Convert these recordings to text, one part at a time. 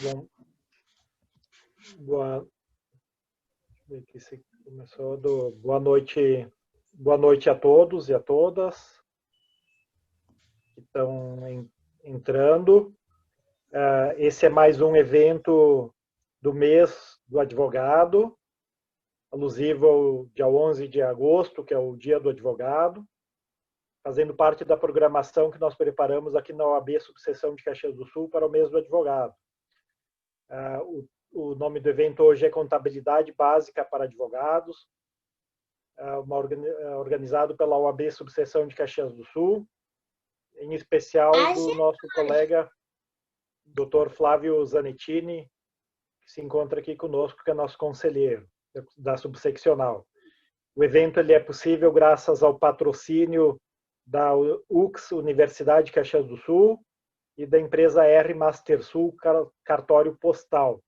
Bom, boa, que se começou boa noite a todos e a todas que estão entrando. Esse é mais um evento do mês do advogado, alusivo ao dia 11 de agosto, que é o Dia do Advogado, fazendo parte da programação que nós preparamos aqui na OAB Subseção de Caxias do Sul para o mês do advogado. O nome do evento hoje é Contabilidade Básica para Advogados, organizado pela OAB Subseção de Caxias do Sul, em especial do nosso colega Dr. Flávio Zanettini, que se encontra aqui conosco, que é nosso conselheiro da subseccional. O evento ele é possível graças ao patrocínio da UX, Universidade de Caxias do Sul, e da empresa R Master Sul Cartório Postal.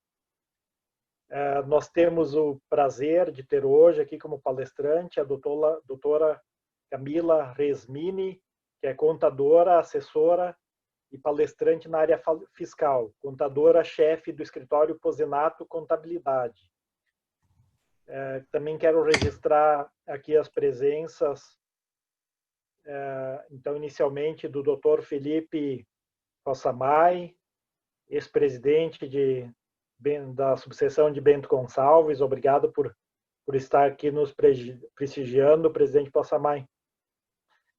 Nós temos o prazer de ter hoje aqui como palestrante a doutora Camila Resmini, que é contadora, assessora e palestrante na área fiscal, contadora-chefe do escritório Posinato Contabilidade. Também quero registrar aqui as presenças, então, inicialmente, do Dr. Felipe Rossamay, ex-presidente da subseção de Bento Gonçalves. Obrigado por estar aqui nos prestigiando, presidente Rossamay.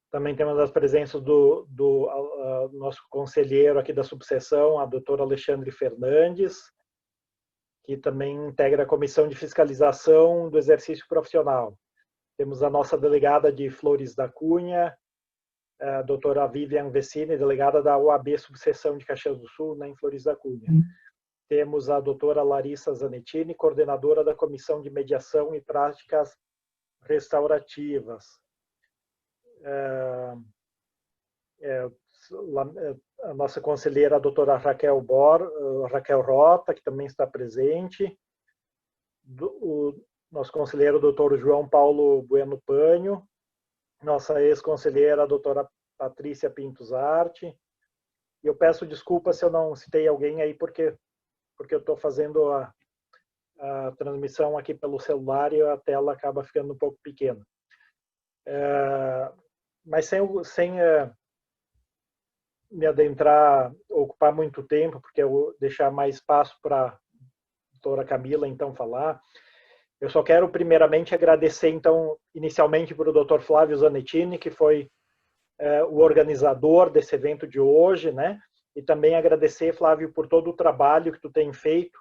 Também temos as presenças do nosso conselheiro aqui da subseção, a doutora Alexandre Fernandes, que também integra a Comissão de Fiscalização do Exercício Profissional. Temos a nossa delegada de Flores da Cunha, a doutora Vivian Vecini, delegada da OAB Subseção de Caxias do Sul, em Flores da Cunha. Temos a doutora Larissa Zanettini, coordenadora da Comissão de Mediação e Práticas Restaurativas. A nossa conselheira, a doutora Raquel Rota, que também está presente. O nosso conselheiro, doutor João Paulo Bueno Panho. Nossa ex-conselheira, a doutora Patrícia Pintos Arte. E eu peço desculpas se eu não citei alguém aí, porque eu estou fazendo a transmissão aqui pelo celular e a tela acaba ficando um pouco pequena. Mas sem me adentrar, ocupar muito tempo, porque eu vou deixar mais espaço para a doutora Camila, então, falar. Eu só quero, primeiramente, agradecer, então, inicialmente para o doutor Flávio Zanettini, que foi o organizador desse evento de hoje, né? E também agradecer, Flávio, por todo o trabalho que tu tem feito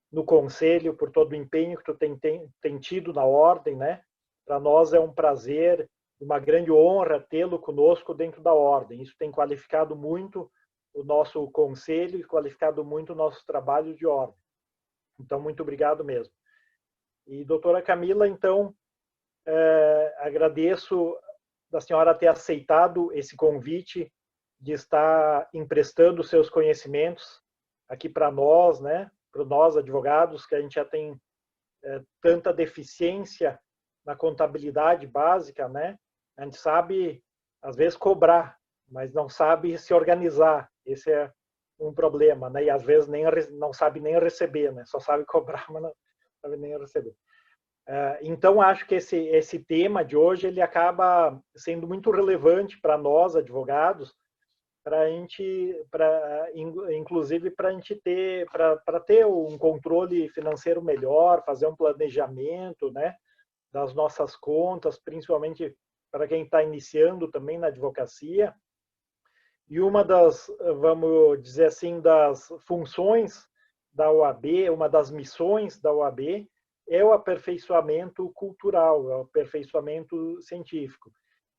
no Conselho, por todo o empenho que tu tem tido na Ordem, né? Para nós é um prazer, uma grande honra tê-lo conosco dentro da Ordem. Isso tem qualificado muito o nosso Conselho e qualificado muito o nosso trabalho de Ordem. Então, muito obrigado mesmo. E, doutora Camila, então, agradeço da senhora ter aceitado esse convite de estar emprestando seus conhecimentos aqui para nós, né? Para nós, advogados, que a gente já tem tanta deficiência na contabilidade básica, né? A gente sabe, às vezes, cobrar, mas não sabe se organizar. Esse é um problema, né? E, às vezes, não sabe nem receber, né? Só sabe cobrar, mas não sabe nem receber. Então, acho que esse tema de hoje ele acaba sendo muito relevante para nós, advogados, inclusive para a gente ter um controle financeiro melhor, fazer um planejamento, né, das nossas contas, principalmente para quem está iniciando também na advocacia. E uma das, vamos dizer assim, das funções da OAB, uma das missões da OAB, é o aperfeiçoamento cultural, é o aperfeiçoamento científico.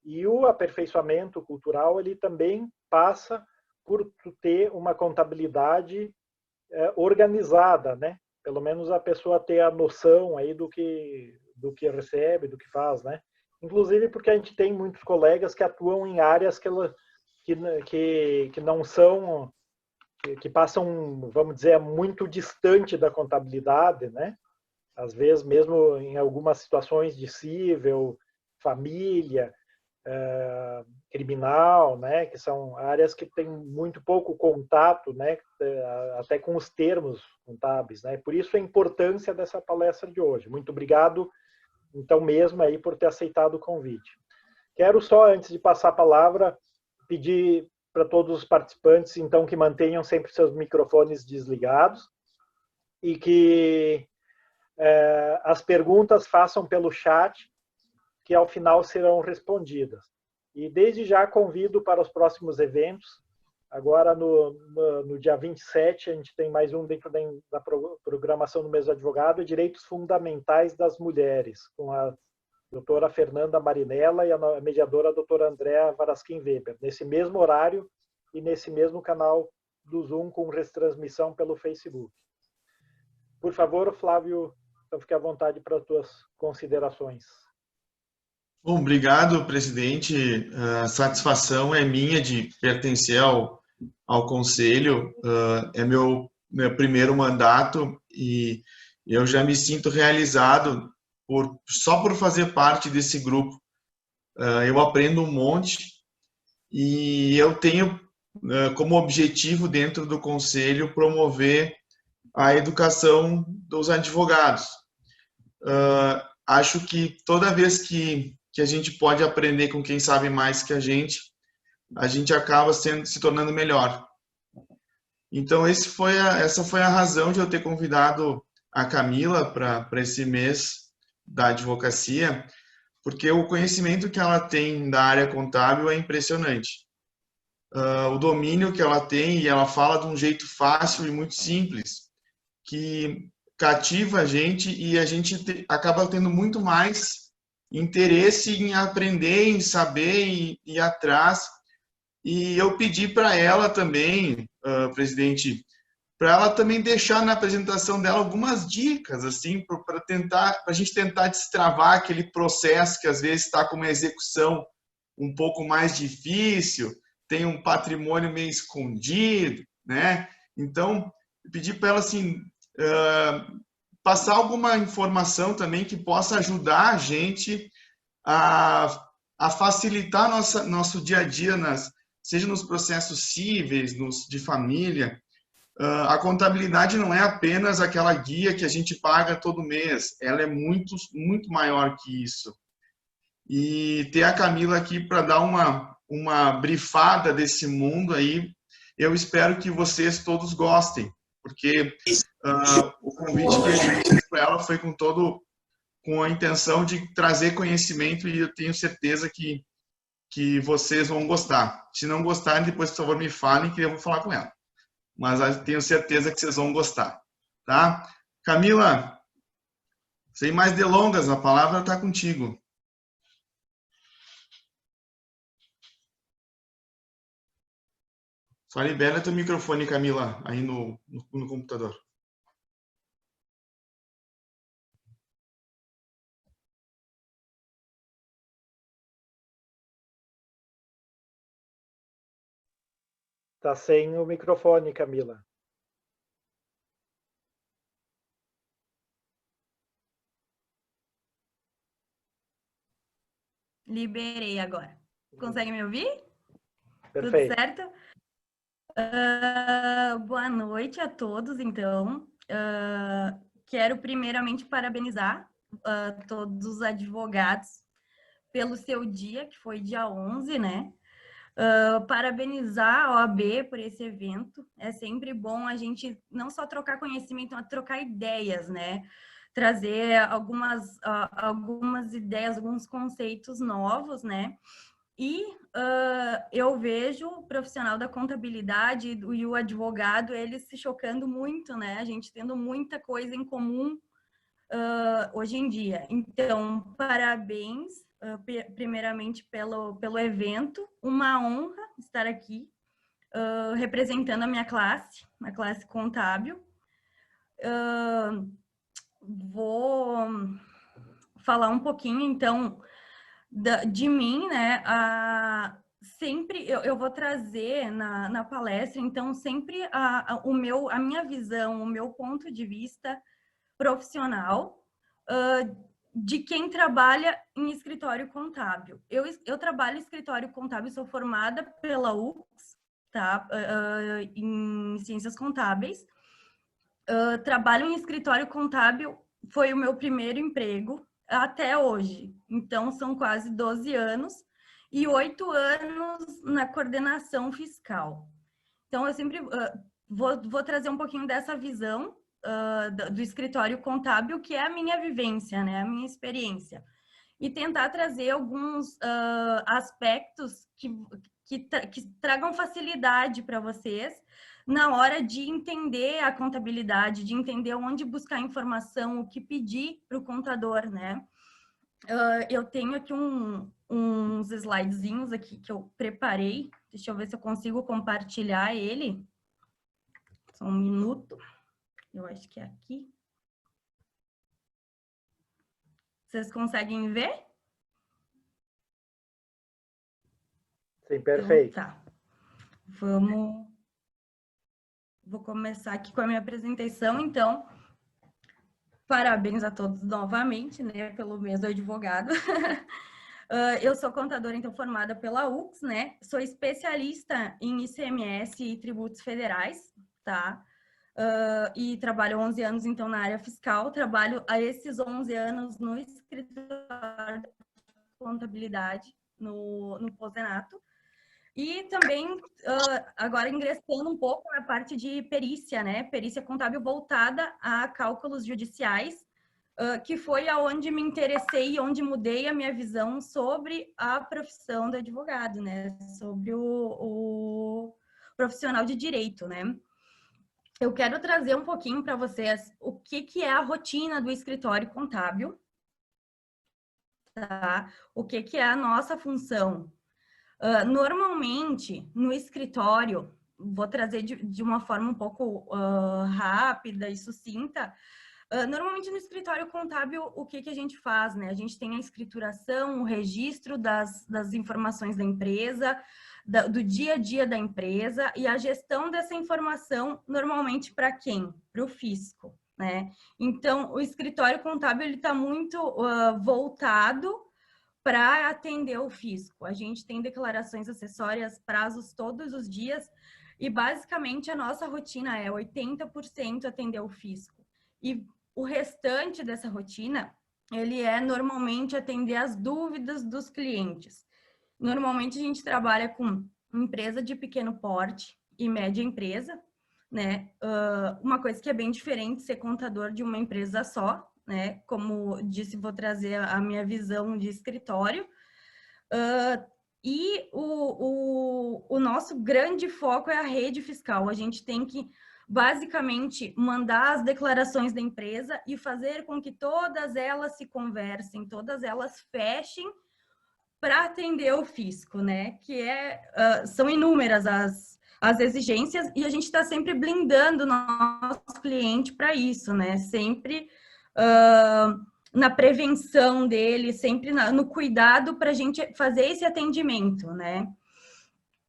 E o aperfeiçoamento cultural, ele também passa por ter uma contabilidade organizada, né? Pelo menos a pessoa ter a noção aí do que recebe, do que faz, né? Inclusive porque a gente tem muitos colegas que atuam em áreas que não são, que passam, vamos dizer, muito distante da contabilidade, né? Às vezes, mesmo em algumas situações de cível, família, criminal, né, que são áreas que têm muito pouco contato, né, até com os termos contábeis, né? Por isso a importância dessa palestra de hoje. Muito obrigado, então, mesmo aí por ter aceitado o convite. Quero só, antes de passar a palavra, pedir para todos os participantes, então, que mantenham sempre seus microfones desligados e que as perguntas façam pelo chat, que ao final serão respondidas. E desde já convido para os próximos eventos. Agora, no dia 27, a gente tem mais um dentro da programação do mês do advogado, Direitos Fundamentais das Mulheres, com a doutora Fernanda Marinella e a mediadora a doutora Andréa Varasquim Weber, nesse mesmo horário e nesse mesmo canal do Zoom, com retransmissão pelo Facebook. Por favor, Flávio, então fique à vontade para as tuas considerações. Bom, obrigado, presidente. A satisfação é minha de pertencer ao Conselho. É meu primeiro mandato e eu já me sinto realizado só por fazer parte desse grupo. Eu aprendo um monte e eu tenho como objetivo dentro do Conselho promover a educação dos advogados. Acho que toda vez que a gente pode aprender com quem sabe mais que a gente acaba se tornando melhor. Então, essa foi a razão de eu ter convidado a Camila para esse mês da advocacia, porque o conhecimento que ela tem da área contábil é impressionante. O domínio que ela tem, e ela fala de um jeito fácil e muito simples, que cativa a gente e a gente acaba tendo muito mais interesse em aprender, em saber e ir atrás. E eu pedi para ela também, presidente, para ela também deixar na apresentação dela algumas dicas, assim, para a gente tentar destravar aquele processo que às vezes está com uma execução um pouco mais difícil, tem um patrimônio meio escondido, né? Então, eu pedi para ela, assim, passar alguma informação também que possa ajudar a gente a facilitar nosso dia a dia, seja nos processos cíveis, de família. A contabilidade não é apenas aquela guia que a gente paga todo mês, ela é muito, muito maior que isso. E ter a Camila aqui para dar uma brifada desse mundo aí, eu espero que vocês todos gostem, porque o convite que a gente fez para ela foi com a intenção de trazer conhecimento, e eu tenho certeza que vocês vão gostar. Se não gostarem, depois, por favor, me falem que eu vou falar com ela. Mas eu tenho certeza que vocês vão gostar, tá? Camila, sem mais delongas, a palavra está contigo. Só libera teu microfone, Camila, aí no computador. Está sem o microfone, Camila. Liberei agora. Consegue me ouvir? Perfeito. Tudo certo? Boa noite a todos, então. Quero primeiramente parabenizar todos os advogados pelo seu dia, que foi dia 11, né? Parabenizar a OAB por esse evento. É sempre bom a gente não só trocar conhecimento, mas trocar ideias, né? Trazer algumas ideias, alguns conceitos novos, né? E eu vejo o profissional da contabilidade e o advogado, eles se chocando muito, né? A gente tendo muita coisa em comum hoje em dia. Então, parabéns, primeiramente, pelo evento. Uma honra estar aqui, representando a minha classe, a classe contábil. Vou falar um pouquinho, então, de mim, né? Sempre eu vou trazer na palestra, então, sempre a minha visão, o meu ponto de vista profissional, de quem trabalha em escritório contábil. Eu trabalho em escritório contábil, sou formada pela UX, tá? Em ciências contábeis. Trabalho em escritório contábil, foi o meu primeiro emprego até hoje. Então, são quase 12 anos e 8 anos na coordenação fiscal. Então, eu sempre vou trazer um pouquinho dessa visão do escritório contábil, que é a minha vivência, né? A minha experiência. E tentar trazer alguns aspectos que tragam facilidade para vocês na hora de entender a contabilidade, de entender onde buscar informação, o que pedir para o contador, né? Eu tenho aqui uns slidezinhos aqui que eu preparei. Deixa eu ver se eu consigo compartilhar ele. Só um minuto. Eu acho que é aqui. Vocês conseguem ver? Sim, perfeito. Então, tá. Vou começar aqui com a minha apresentação, então. Parabéns a todos novamente, né, pelo mês do advogado. Eu sou contadora, então, formada pela UX, né? Sou especialista em ICMS e tributos federais, tá? E trabalho 11 anos, então, na área fiscal. Trabalho há esses 11 anos no escritório de contabilidade, no Pozenato. E também, agora ingressando um pouco na parte de perícia, né? Perícia contábil voltada a cálculos judiciais, que foi aonde me interessei e onde mudei a minha visão sobre a profissão do advogado, né? Sobre o profissional de direito, né? Eu quero trazer um pouquinho para vocês o que é a rotina do escritório contábil, tá? O que é a nossa função. Normalmente, no escritório, vou trazer de uma forma um pouco rápida e sucinta, normalmente no escritório contábil, o que a gente faz, né? A gente tem a escrituração, o registro das informações da empresa, do dia a dia da empresa e a gestão dessa informação, normalmente para quem? Para o fisco, né? Então, o escritório contábil está muito voltado para atender o fisco. A gente tem declarações acessórias, prazos todos os dias, e basicamente a nossa rotina é 80% atender o fisco. E o restante dessa rotina, ele é normalmente atender as dúvidas dos clientes. Normalmente a gente trabalha com empresa de pequeno porte e média empresa, né? Uma coisa que é bem diferente ser contador de uma empresa só, né? Como disse, vou trazer a minha visão de escritório. E o nosso grande foco é a rede fiscal. A gente tem que, basicamente, mandar as declarações da empresa e fazer com que todas elas se conversem, todas elas fechem para atender o fisco, né? Que são inúmeras as exigências e a gente está sempre blindando o nosso cliente para isso, né? Sempre na prevenção dele, sempre no cuidado para a gente fazer esse atendimento, né?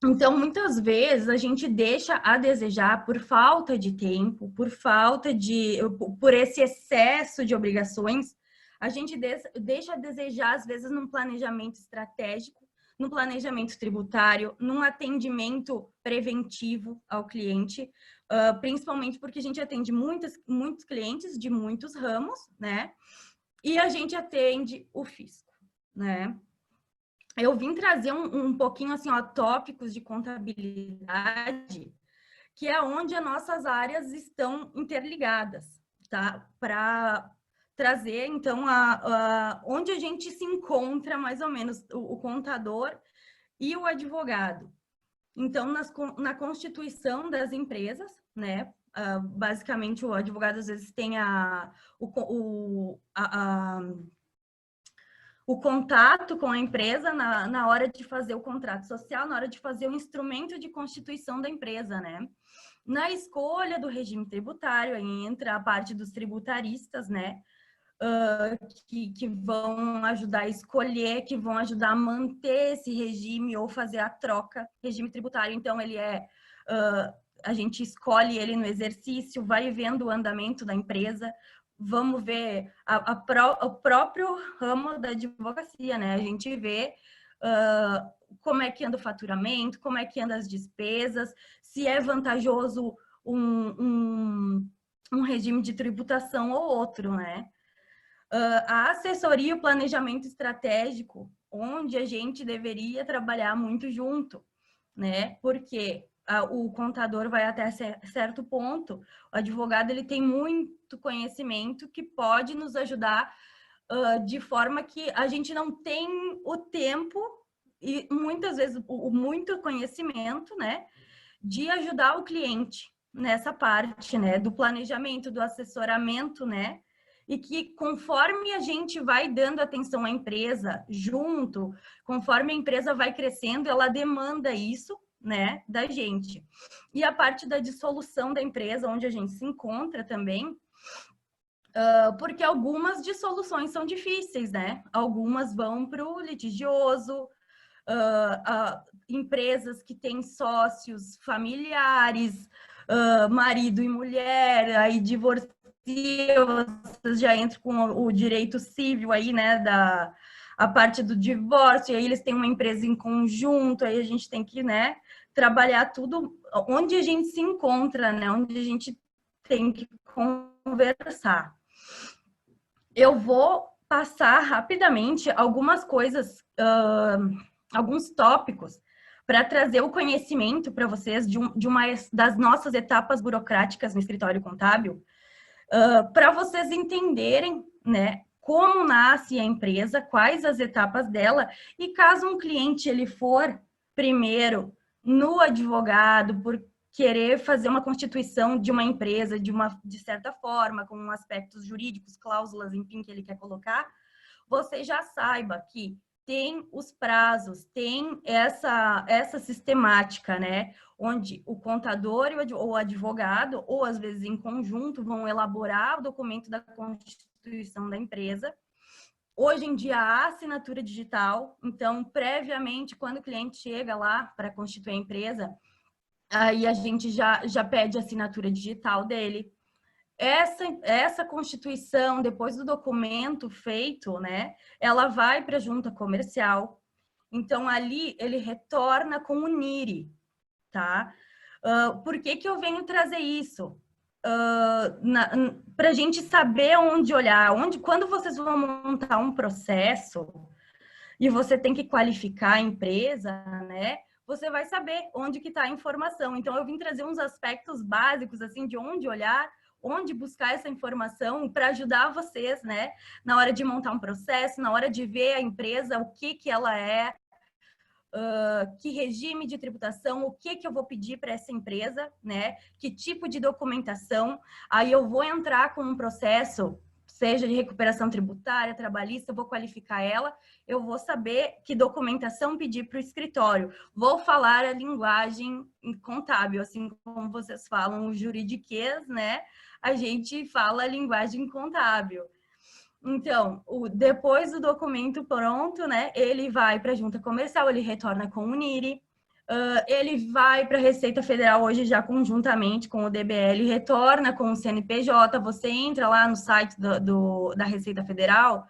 Então, muitas vezes a gente deixa a desejar por falta de tempo, por esse excesso de obrigações, a gente deixa a desejar, às vezes, num planejamento estratégico, num planejamento tributário, num atendimento preventivo ao cliente, principalmente porque a gente atende muitos clientes de muitos ramos, né? E a gente atende o fisco, né? Eu vim trazer um pouquinho, assim, ó, tópicos de contabilidade, que é onde as nossas áreas estão interligadas, tá? Para trazer, então, onde a gente se encontra, mais ou menos, o contador e o advogado. Então, na constituição das empresas, né? Basicamente, o advogado, às vezes, tem o contato com a empresa na hora de fazer o contrato social, na hora de fazer o instrumento de constituição da empresa, né? Na escolha do regime tributário, aí entra a parte dos tributaristas, né? Que vão ajudar a escolher, que vão ajudar a manter esse regime ou fazer a troca. Regime tributário, então, ele a gente escolhe ele no exercício, vai vendo o andamento da empresa, vamos ver o próprio ramo da advocacia, né? A gente vê como é que anda o faturamento, como é que anda as despesas, se é vantajoso um regime de tributação ou outro, né? A assessoria e o planejamento estratégico, onde a gente deveria trabalhar muito junto, né? Porque o contador vai até certo ponto, o advogado ele tem muito conhecimento que pode nos ajudar de forma que a gente não tem o tempo e muitas vezes muito conhecimento, né, de ajudar o cliente nessa parte, né, do planejamento, do assessoramento, né, e que conforme a gente vai dando atenção à empresa junto, conforme a empresa vai crescendo, ela demanda isso, né, da gente. E a parte da dissolução da empresa, onde a gente se encontra também, porque algumas dissoluções são difíceis, né? Algumas vão para o litigioso, empresas que têm sócios familiares, marido e mulher, aí divorcia, vocês já entram com o direito civil aí, né, a parte do divórcio, aí eles têm uma empresa em conjunto, aí a gente tem que, né, trabalhar tudo onde a gente se encontra, né, onde a gente tem que conversar. Eu vou passar rapidamente algumas coisas, alguns tópicos para trazer o conhecimento para vocês de uma das nossas etapas burocráticas no escritório contábil, para vocês entenderem, né, como nasce a empresa, quais as etapas dela, e caso um cliente ele for primeiro no advogado por querer fazer uma constituição de uma empresa de certa forma, com aspectos jurídicos, cláusulas, enfim, que ele quer colocar, você já saiba que tem os prazos, tem essa sistemática, né? Onde o contador ou o advogado, ou às vezes em conjunto, vão elaborar o documento da constituição da empresa. Hoje em dia, há assinatura digital, então, previamente, quando o cliente chega lá para constituir a empresa, aí a gente já pede a assinatura digital dele. Essa constituição, depois do documento feito, né, ela vai para a junta comercial. Então, ali, ele retorna com o NIRI, tá? Por que eu venho trazer isso? Para a gente saber onde olhar, quando vocês vão montar um processo e você tem que qualificar a empresa, né? Você vai saber onde que está a informação. Então, eu vim trazer uns aspectos básicos, assim, de onde olhar, onde buscar essa informação para ajudar vocês, né? Na hora de montar um processo, na hora de ver a empresa, o que ela é, que regime de tributação, o que eu vou pedir para essa empresa, né? Que tipo de documentação. Aí eu vou entrar com um processo, seja de recuperação tributária, trabalhista, eu vou qualificar ela, eu vou saber que documentação pedir para o escritório. Vou falar a linguagem contábil, assim como vocês falam o juridiquês, né? A gente fala a linguagem contábil. Então, depois do documento pronto, né, ele vai para a junta comercial, ele retorna com o NIRI, ele vai para a Receita Federal hoje já conjuntamente com o DBL, retorna com o CNPJ, você entra lá no site da Receita Federal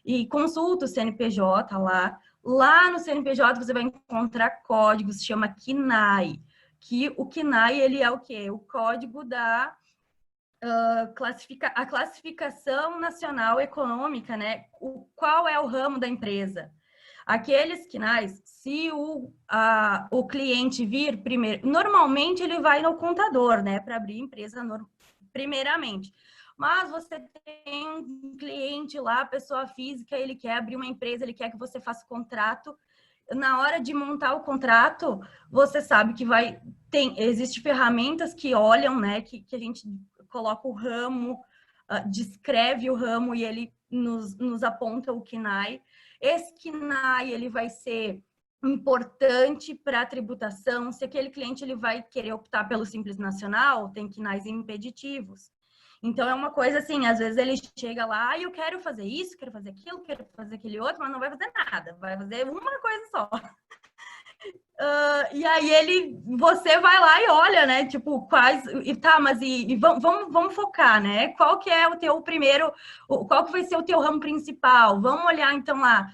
e consulta o CNPJ lá. Lá no CNPJ você vai encontrar códigos, se chama KNAI, que o KNAI ele é o quê? O código da a classificação nacional econômica, né? Qual é o ramo da empresa? Aqueles KNAIs, se o cliente vir primeiro, normalmente ele vai no contador, né? Para abrir empresa primeiramente. Mas você tem um cliente lá, pessoa física, ele quer abrir uma empresa, ele quer que você faça o contrato. Na hora de montar o contrato, você sabe que existem ferramentas que olham, né? Que a gente coloca o ramo, descreve o ramo e ele nos aponta o KNAI. Esse KNAI, ele vai ser importante para a tributação. Se aquele cliente ele vai querer optar pelo Simples Nacional, tem KNAIs impeditivos. Então, é uma coisa assim, às vezes ele chega lá, eu quero fazer isso, quero fazer aquilo, quero fazer aquele outro, mas não vai fazer nada, vai fazer uma coisa só. E aí você vai lá e olha, né? Tipo, quais. Tá, mas vamos focar, né? Qual que é o teu primeiro. Qual que vai ser o teu ramo principal? Vamos olhar então lá.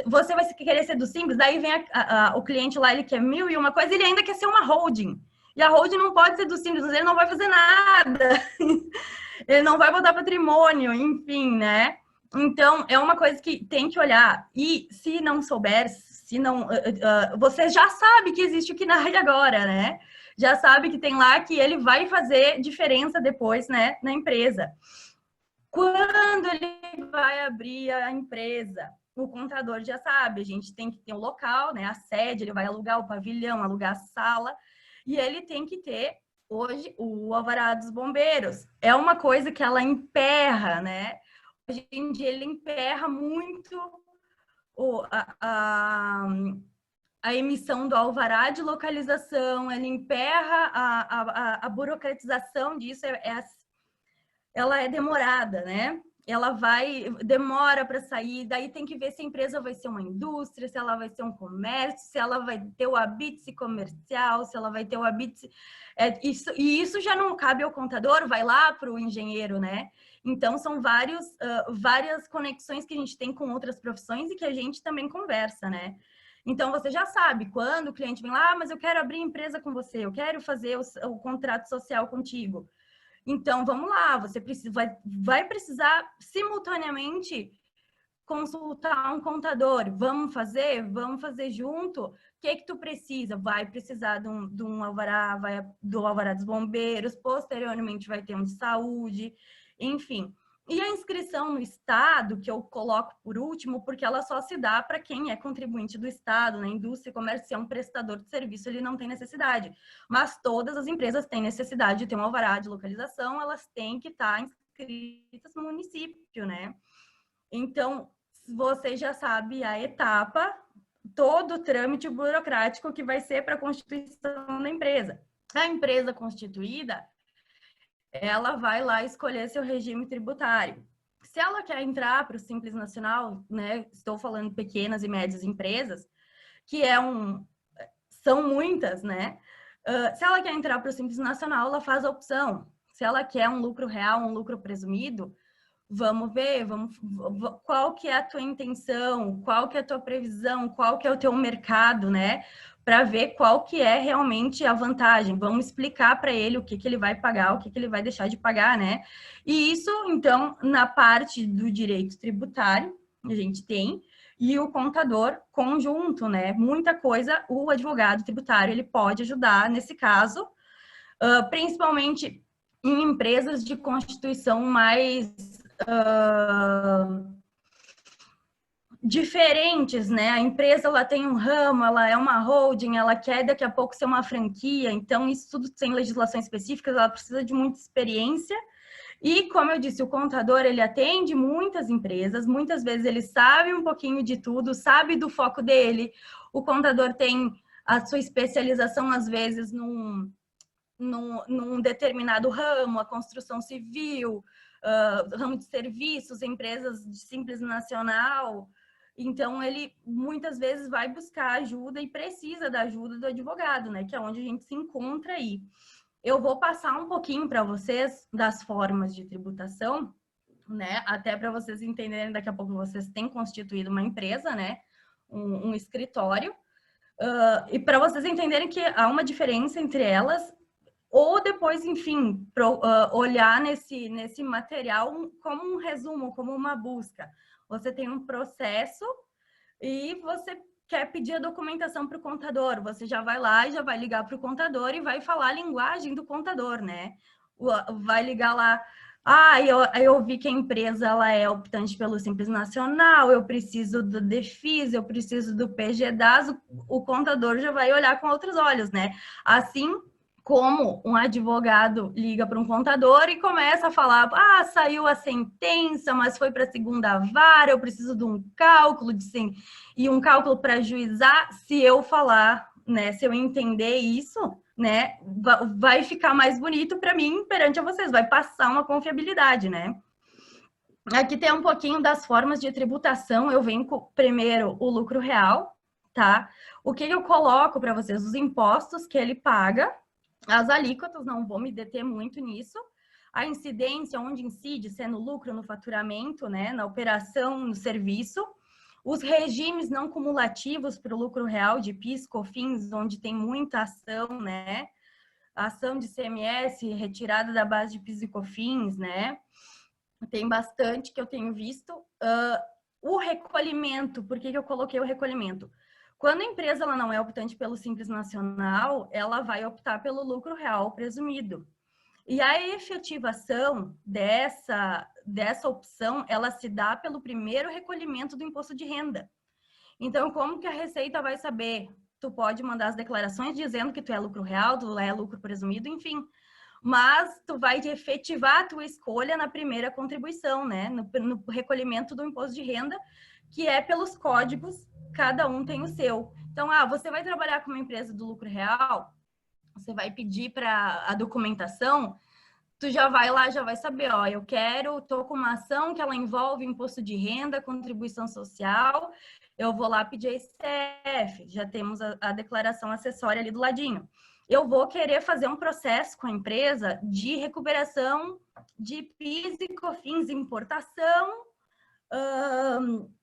Você vai querer ser do Simples, daí vem o cliente lá, ele quer 1001 coisa, ele ainda quer ser uma holding. E a holding não pode ser do Simples, ele não vai fazer nada. Ele não vai botar patrimônio, enfim, né? Então, é uma coisa que tem que olhar. E se não souber, se não, você já sabe que existe o KNAI agora, né? Já sabe que tem lá que ele vai fazer diferença depois, né, na empresa. Quando ele vai abrir a empresa, o contador já sabe, a gente tem que ter um local, né, a sede, ele vai alugar o pavilhão, alugar a sala, e ele tem que ter, hoje, o alvará dos bombeiros. É uma coisa que ela emperra, né? Hoje em dia ele emperra muito a emissão do alvará de localização, ele emperra a burocratização disso, ela é demorada, né? Ela demora para sair, daí tem que ver se a empresa vai ser uma indústria, se ela vai ser um comércio, se ela vai ter o habite comercial, se ela vai ter o habite... e isso já não cabe ao contador, vai lá para o engenheiro, né? Então, são várias conexões que a gente tem com outras profissões e que a gente também conversa, né? Então, você já sabe, quando o cliente vem lá, mas eu quero abrir empresa com você, eu quero fazer o contrato social contigo. Então, vamos lá, você vai precisar simultaneamente consultar um contador. Vamos fazer junto. O que tu precisa? Vai precisar de um alvará, do alvará dos bombeiros, posteriormente vai ter um de saúde, enfim. E a inscrição no Estado, que eu coloco por último, porque ela só se dá para quem é contribuinte do Estado, na indústria, comércio, se é um prestador de serviço, ele não tem necessidade. Mas todas as empresas têm necessidade de ter um alvará de localização, elas têm que estar inscritas no município, né? Então, você já sabe a etapa, todo o trâmite burocrático que vai ser para a constituição da empresa. A empresa constituída, ela vai lá escolher seu regime tributário. Se ela quer entrar para o Simples Nacional, né, estou falando pequenas e médias empresas, que são muitas, né? Se ela quer entrar para o Simples Nacional, ela faz a opção. Se ela quer um lucro real, um lucro presumido, vamos ver, qual que é a tua intenção, qual que é a tua previsão, qual que é o teu mercado, né? Para ver qual que é realmente a vantagem. Vamos explicar para ele o que ele vai pagar, o que ele vai deixar de pagar, né? E isso, então, na parte do direito tributário, a gente tem, e o contador conjunto, né? Muita coisa, o advogado tributário, ele pode ajudar nesse caso, principalmente em empresas de constituição mais diferentes, né? A empresa, ela tem um ramo, ela é uma holding, ela quer daqui a pouco ser uma franquia, então isso tudo sem legislação específica, ela precisa de muita experiência. E, como eu disse, o contador, ele atende muitas empresas, muitas vezes ele sabe um pouquinho de tudo, sabe do foco dele. O contador tem a sua especialização, às vezes, num determinado ramo, a construção civil, ramo de serviços, empresas de Simples Nacional. Então, ele muitas vezes vai buscar ajuda e precisa da ajuda do advogado, né? Que é onde a gente se encontra aí. Eu vou passar um pouquinho para vocês das formas de tributação, né? Até para vocês entenderem, daqui a pouco vocês têm constituído uma empresa, né? Um escritório. E para vocês entenderem que há uma diferença entre elas, ou depois, enfim, olhar nesse material como um resumo, como uma busca. Você tem um processo e você quer pedir a documentação para o contador, você já vai lá e já vai ligar para o contador e vai falar a linguagem do contador, né? Vai ligar lá, eu vi que a empresa ela é optante pelo Simples Nacional, eu preciso do DEFIS, eu preciso do PGDAS, o contador já vai olhar com outros olhos, né? Assim como um advogado liga para um contador e começa a falar, saiu a sentença, mas foi para a segunda vara, eu preciso de um cálculo e um cálculo para ajuizar. Se eu falar, né, se eu entender isso, né, vai ficar mais bonito para mim perante a vocês, vai passar uma confiabilidade, né? Aqui tem um pouquinho das formas de tributação. Eu venho com, primeiro, o lucro real, tá? O que eu coloco para vocês? Os impostos que ele paga, as alíquotas, não vou me deter muito nisso, a incidência, onde incide, se é no lucro, no faturamento, né, na operação, no serviço, os regimes não cumulativos para o lucro real de PIS, COFINS, onde tem muita ação, né, ação de CMS, retirada da base de PIS e COFINS, né, tem bastante que eu tenho visto. O recolhimento, por que eu coloquei o recolhimento? Quando a empresa ela não é optante pelo Simples Nacional, ela vai optar pelo lucro real presumido. E a efetivação dessa opção, ela se dá pelo primeiro recolhimento do imposto de renda. Então, como que a Receita vai saber? Tu pode mandar as declarações dizendo que tu é lucro real, tu é lucro presumido, enfim. Mas tu vai efetivar a tua escolha na primeira contribuição, né? No recolhimento do imposto de renda, que é pelos códigos, cada um tem o seu. Então, você vai trabalhar com uma empresa do lucro real, você vai pedir para a documentação, tu já vai lá, já vai saber, eu tô com uma ação que ela envolve imposto de renda, contribuição social, eu vou lá pedir a ICF, já temos a declaração acessória ali do ladinho. Eu vou querer fazer um processo com a empresa de recuperação de PIS e COFINS, importação,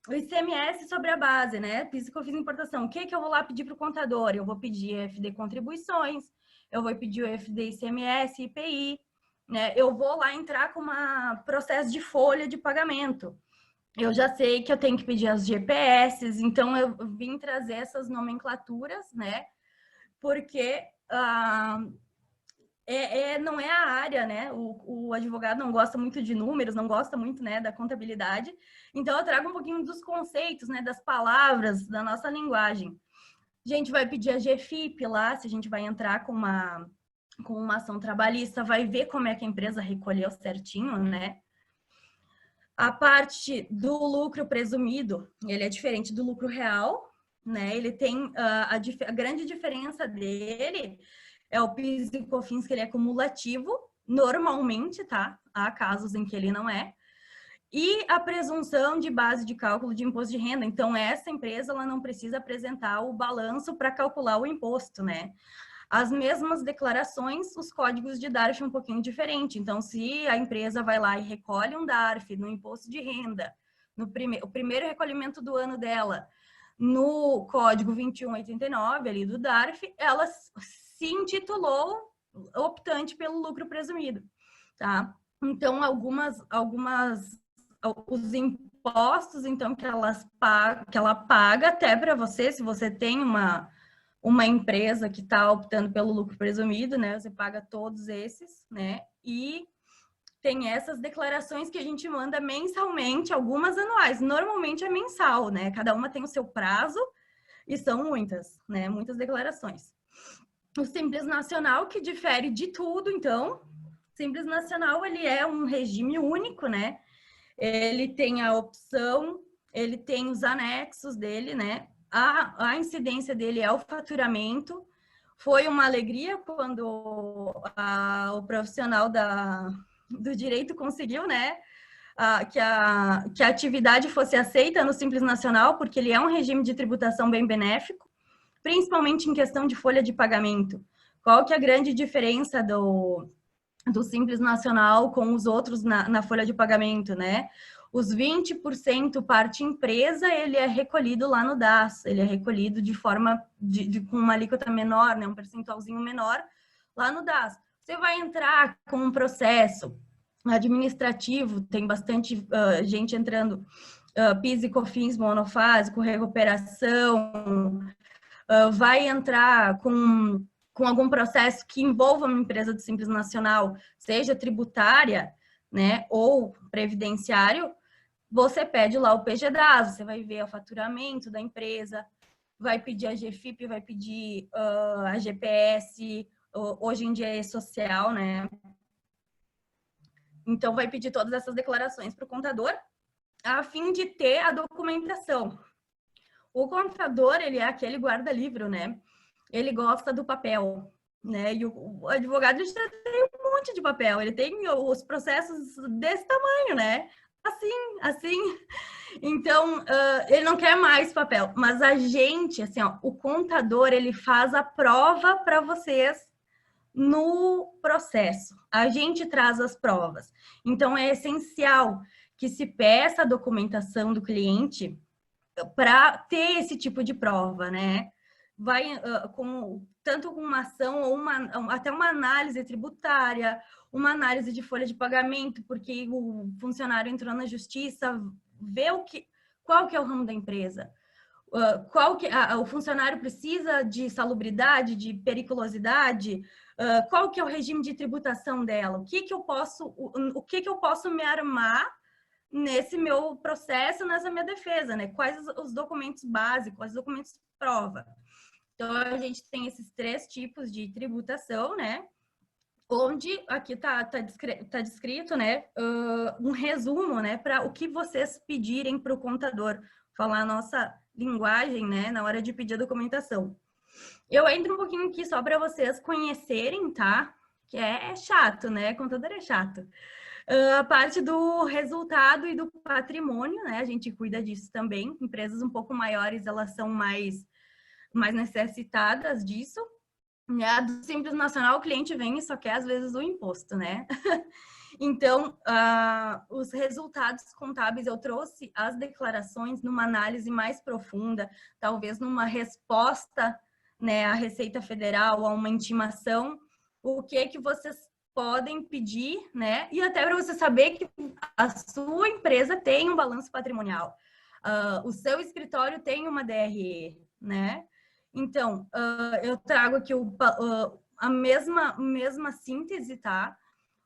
o ICMS sobre a base, né? PIS e COFINS, importação. O que eu vou lá pedir para o contador? Eu vou pedir FD contribuições, eu vou pedir o FD ICMS, IPI, né? Eu vou lá entrar com um processo de folha de pagamento. Eu já sei que eu tenho que pedir as GPS, então eu vim trazer essas nomenclaturas, né? Porque não é a área, né? O advogado não gosta muito de números, não gosta muito, né, da contabilidade. Então, eu trago um pouquinho dos conceitos, né, das palavras, da nossa linguagem. A gente vai pedir a GFIP lá, se a gente vai entrar com uma ação trabalhista, vai ver como é que a empresa recolheu certinho, né? A parte do lucro presumido, ele é diferente do lucro real, né? Ele tem a grande diferença dele é o PIS e COFINS, que ele é cumulativo, normalmente, tá? Há casos em que ele não é. E a presunção de base de cálculo de imposto de renda. Então, essa empresa ela não precisa apresentar o balanço para calcular o imposto, né? As mesmas declarações, os códigos de DARF um pouquinho diferente. Então, se a empresa vai lá e recolhe um DARF no imposto de renda, o primeiro recolhimento do ano dela, no código 2189 ali do DARF, ela se intitulou optante pelo lucro presumido, tá? Então, os impostos, então, que ela paga até para você, se você tem uma empresa que está optando pelo lucro presumido, né? Você paga todos esses, né? E tem essas declarações que a gente manda mensalmente, algumas anuais. Normalmente é mensal, né? Cada uma tem o seu prazo e são muitas, né? Muitas declarações. O Simples Nacional, que difere de tudo, então. O Simples Nacional, ele é um regime único, né? Ele tem a opção, ele tem os anexos dele, né? A incidência dele é o faturamento. Foi uma alegria quando o profissional do direito conseguiu, né? Que a atividade fosse aceita no Simples Nacional, porque ele é um regime de tributação bem benéfico, principalmente em questão de folha de pagamento. Qual que é a grande diferença do Simples Nacional com os outros na folha de pagamento, né? Os 20% parte empresa, ele é recolhido lá no DAS, ele é recolhido de forma, com uma alíquota menor, né? Um percentualzinho menor lá no DAS. Você vai entrar com um processo administrativo, tem bastante gente entrando, PIS e COFINS monofásico, recuperação, vai entrar com algum processo que envolva uma empresa do Simples Nacional, seja tributária, né, ou previdenciário, você pede lá o PGDAS, você vai ver o faturamento da empresa, vai pedir a GFIP, vai pedir a GPS, hoje em dia é social, né? Então, vai pedir todas essas declarações para o contador, a fim de ter a documentação. O contador, ele é aquele guarda-livro, né? Ele gosta do papel, né? E o advogado já tem um monte de papel, ele tem os processos desse tamanho, né? assim. Então, ele não quer mais papel, mas a gente, assim, ó, o contador, ele faz a prova para vocês no processo. A gente traz as provas. Então, é essencial que se peça a documentação do cliente para ter esse tipo de prova, né? Vai tanto com uma ação ou até uma análise tributária, uma análise de folha de pagamento, porque o funcionário entrou na justiça, vê qual que é o ramo da empresa, o funcionário precisa de salubridade, de periculosidade, qual que é o regime de tributação dela, o que que eu posso me armar nesse meu processo, nessa minha defesa, né? Quais os documentos básicos, quais os documentos de prova. Então, a gente tem esses 3 tipos de tributação, né? Onde aqui tá descrito, né? Um resumo, né? Para o que vocês pedirem para o contador, falar a nossa linguagem, né? Na hora de pedir a documentação. Eu entro um pouquinho aqui só para vocês conhecerem, tá? Que é chato, né? Contador é chato. A parte do resultado e do patrimônio, né? A gente cuida disso também. Empresas um pouco maiores, elas são mais necessitadas disso. A do Simples Nacional, o cliente vem e só quer, às vezes, o imposto, né? Então, os resultados contábeis, eu trouxe as declarações numa análise mais profunda, talvez numa resposta, né, à Receita Federal, a uma intimação, o que vocês podem pedir, né? E até para você saber que a sua empresa tem um balanço patrimonial, o seu escritório tem uma DRE, né? Então, eu trago aqui a mesma síntese, tá?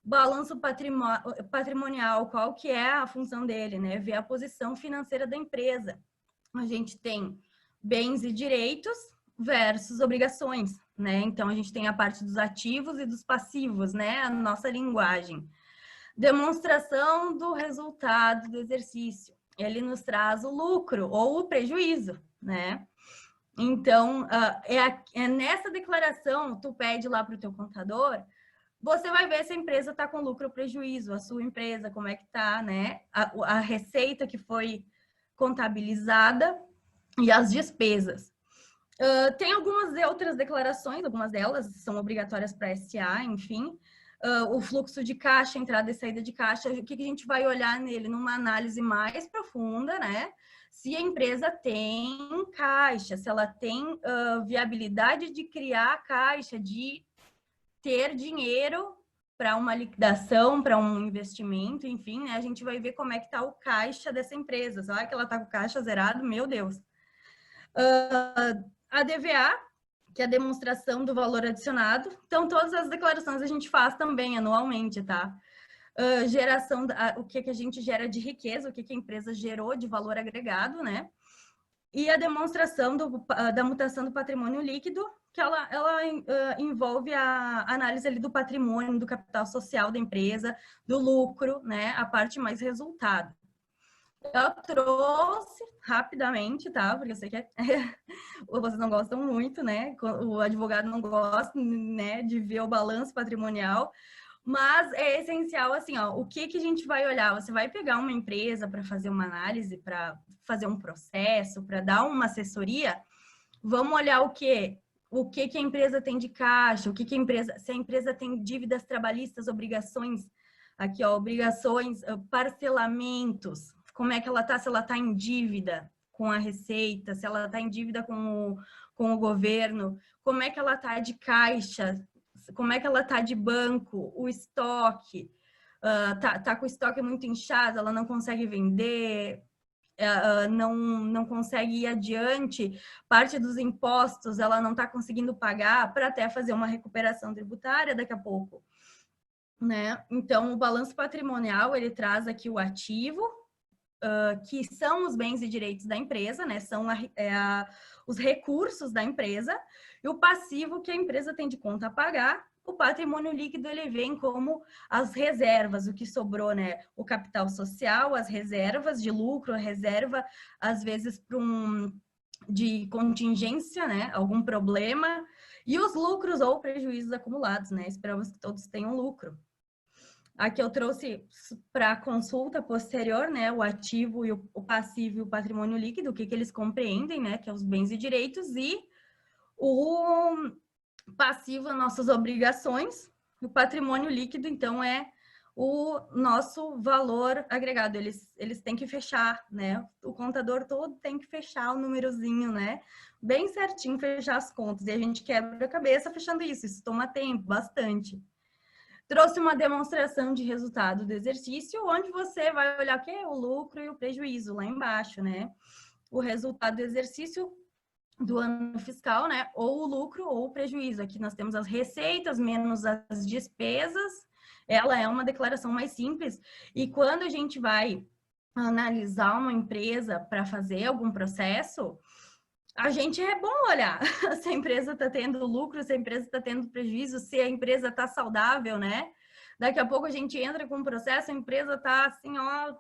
Balanço patrimonial, qual que é a função dele, né? Ver a posição financeira da empresa. A gente tem bens e direitos versus obrigações, né? Então, a gente tem a parte dos ativos e dos passivos, né? A nossa linguagem. Demonstração do resultado do exercício. Ele nos traz o lucro ou o prejuízo, né? Então, é nessa declaração, tu pede lá para o teu contador, você vai ver se a empresa está com lucro ou prejuízo, a sua empresa, como é que está, né? A receita que foi contabilizada e as despesas. Tem algumas outras declarações, algumas delas são obrigatórias para SA, enfim. O fluxo de caixa, entrada e saída de caixa, o que a gente vai olhar nele numa análise mais profunda, né? Se a empresa tem caixa, se ela tem viabilidade de criar caixa, de ter dinheiro para uma liquidação, para um investimento, enfim, né? A gente vai ver como é que está o caixa dessa empresa. Será que ela está com o caixa zerado? Meu Deus. A DVA, que é a demonstração do valor adicionado. Então, todas as declarações a gente faz também anualmente, tá? Geração, o que a gente gera de riqueza, o que a empresa gerou de valor agregado, né? E a demonstração da mutação do patrimônio líquido, que ela envolve a análise ali do patrimônio, do capital social da empresa, do lucro, né? A parte mais resultado. Eu trouxe rapidamente, tá? Porque eu sei que vocês não gostam muito, né? O advogado não gosta, né, de ver o balanço patrimonial. Mas é essencial, assim, ó, o que a gente vai olhar? Você vai pegar uma empresa para fazer uma análise, para fazer um processo, para dar uma assessoria, vamos olhar o que a empresa tem de caixa, se a empresa tem dívidas trabalhistas, obrigações, aqui, ó, obrigações, parcelamentos, como é que ela tá, se ela tá em dívida com a Receita, se ela tá em dívida com o governo, como é que ela tá de caixa, como é que ela tá de banco, o estoque, tá com o estoque muito inchado, ela não consegue vender, não consegue ir adiante, parte dos impostos ela não está conseguindo pagar para até fazer uma recuperação tributária daqui a pouco, né? Então, o balanço patrimonial, ele traz aqui o ativo, que são os bens e direitos da empresa, né? São os recursos da empresa, e o passivo que a empresa tem de conta a pagar. O patrimônio líquido, ele vem como as reservas, o que sobrou, né? O capital social, as reservas de lucro, a reserva, às vezes, de contingência, né? Algum problema, e os lucros ou prejuízos acumulados, né? Esperamos que todos tenham lucro. Aqui eu trouxe para consulta posterior, né, o ativo e o passivo e o patrimônio líquido, o que eles compreendem, né, que é os bens e direitos, e o passivo, nossas obrigações, o patrimônio líquido, então, é o nosso valor agregado. Eles têm que fechar, né, o contador todo tem que fechar o númerozinho, né, bem certinho, fechar as contas, e a gente quebra a cabeça fechando isso toma tempo, bastante. Trouxe uma demonstração de resultado do exercício, onde você vai olhar o que é o lucro e o prejuízo lá embaixo, né? O resultado do exercício do ano fiscal, né? Ou o lucro ou o prejuízo. Aqui nós temos as receitas menos as despesas. Ela é uma declaração mais simples. E quando a gente vai analisar uma empresa para fazer algum processo, a gente é bom olhar se a empresa está tendo lucro, se a empresa está tendo prejuízo, se a empresa está saudável, né? Daqui a pouco a gente entra com um processo, a empresa está assim, ó,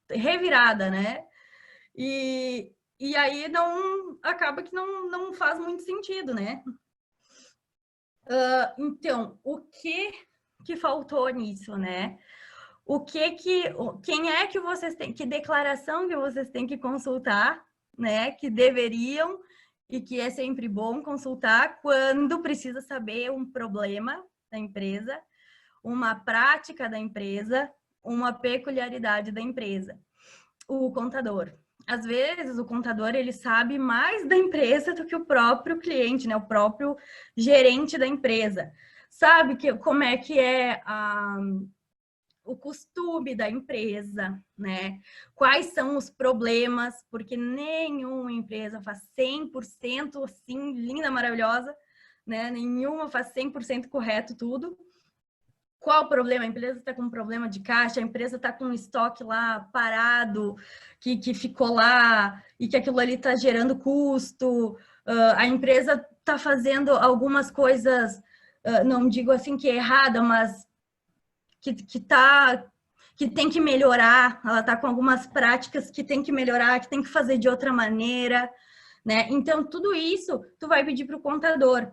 revirada, né? E aí não acaba que não faz muito sentido, né? Então, o que faltou nisso, né? Quem é que vocês têm, que declaração que vocês têm que consultar, né? Que deveriam e que é sempre bom consultar quando precisa saber um problema da empresa, uma prática da empresa, uma peculiaridade da empresa. O contador. Às vezes, o contador, ele sabe mais da empresa do que o próprio cliente, né? O próprio gerente da empresa. Sabe como é que é o costume da empresa, né? Quais são os problemas, porque nenhuma empresa faz 100% assim, linda, maravilhosa, né? Nenhuma faz 100% correto tudo. Qual o problema? A empresa está com um problema de caixa, a empresa está com um estoque lá parado, que ficou lá e que aquilo ali está gerando custo, a empresa está fazendo algumas coisas, não digo assim que é errada, mas que tem que melhorar, ela está com algumas práticas que tem que melhorar, que tem que fazer de outra maneira, né? Então, tudo isso tu vai pedir para o contador.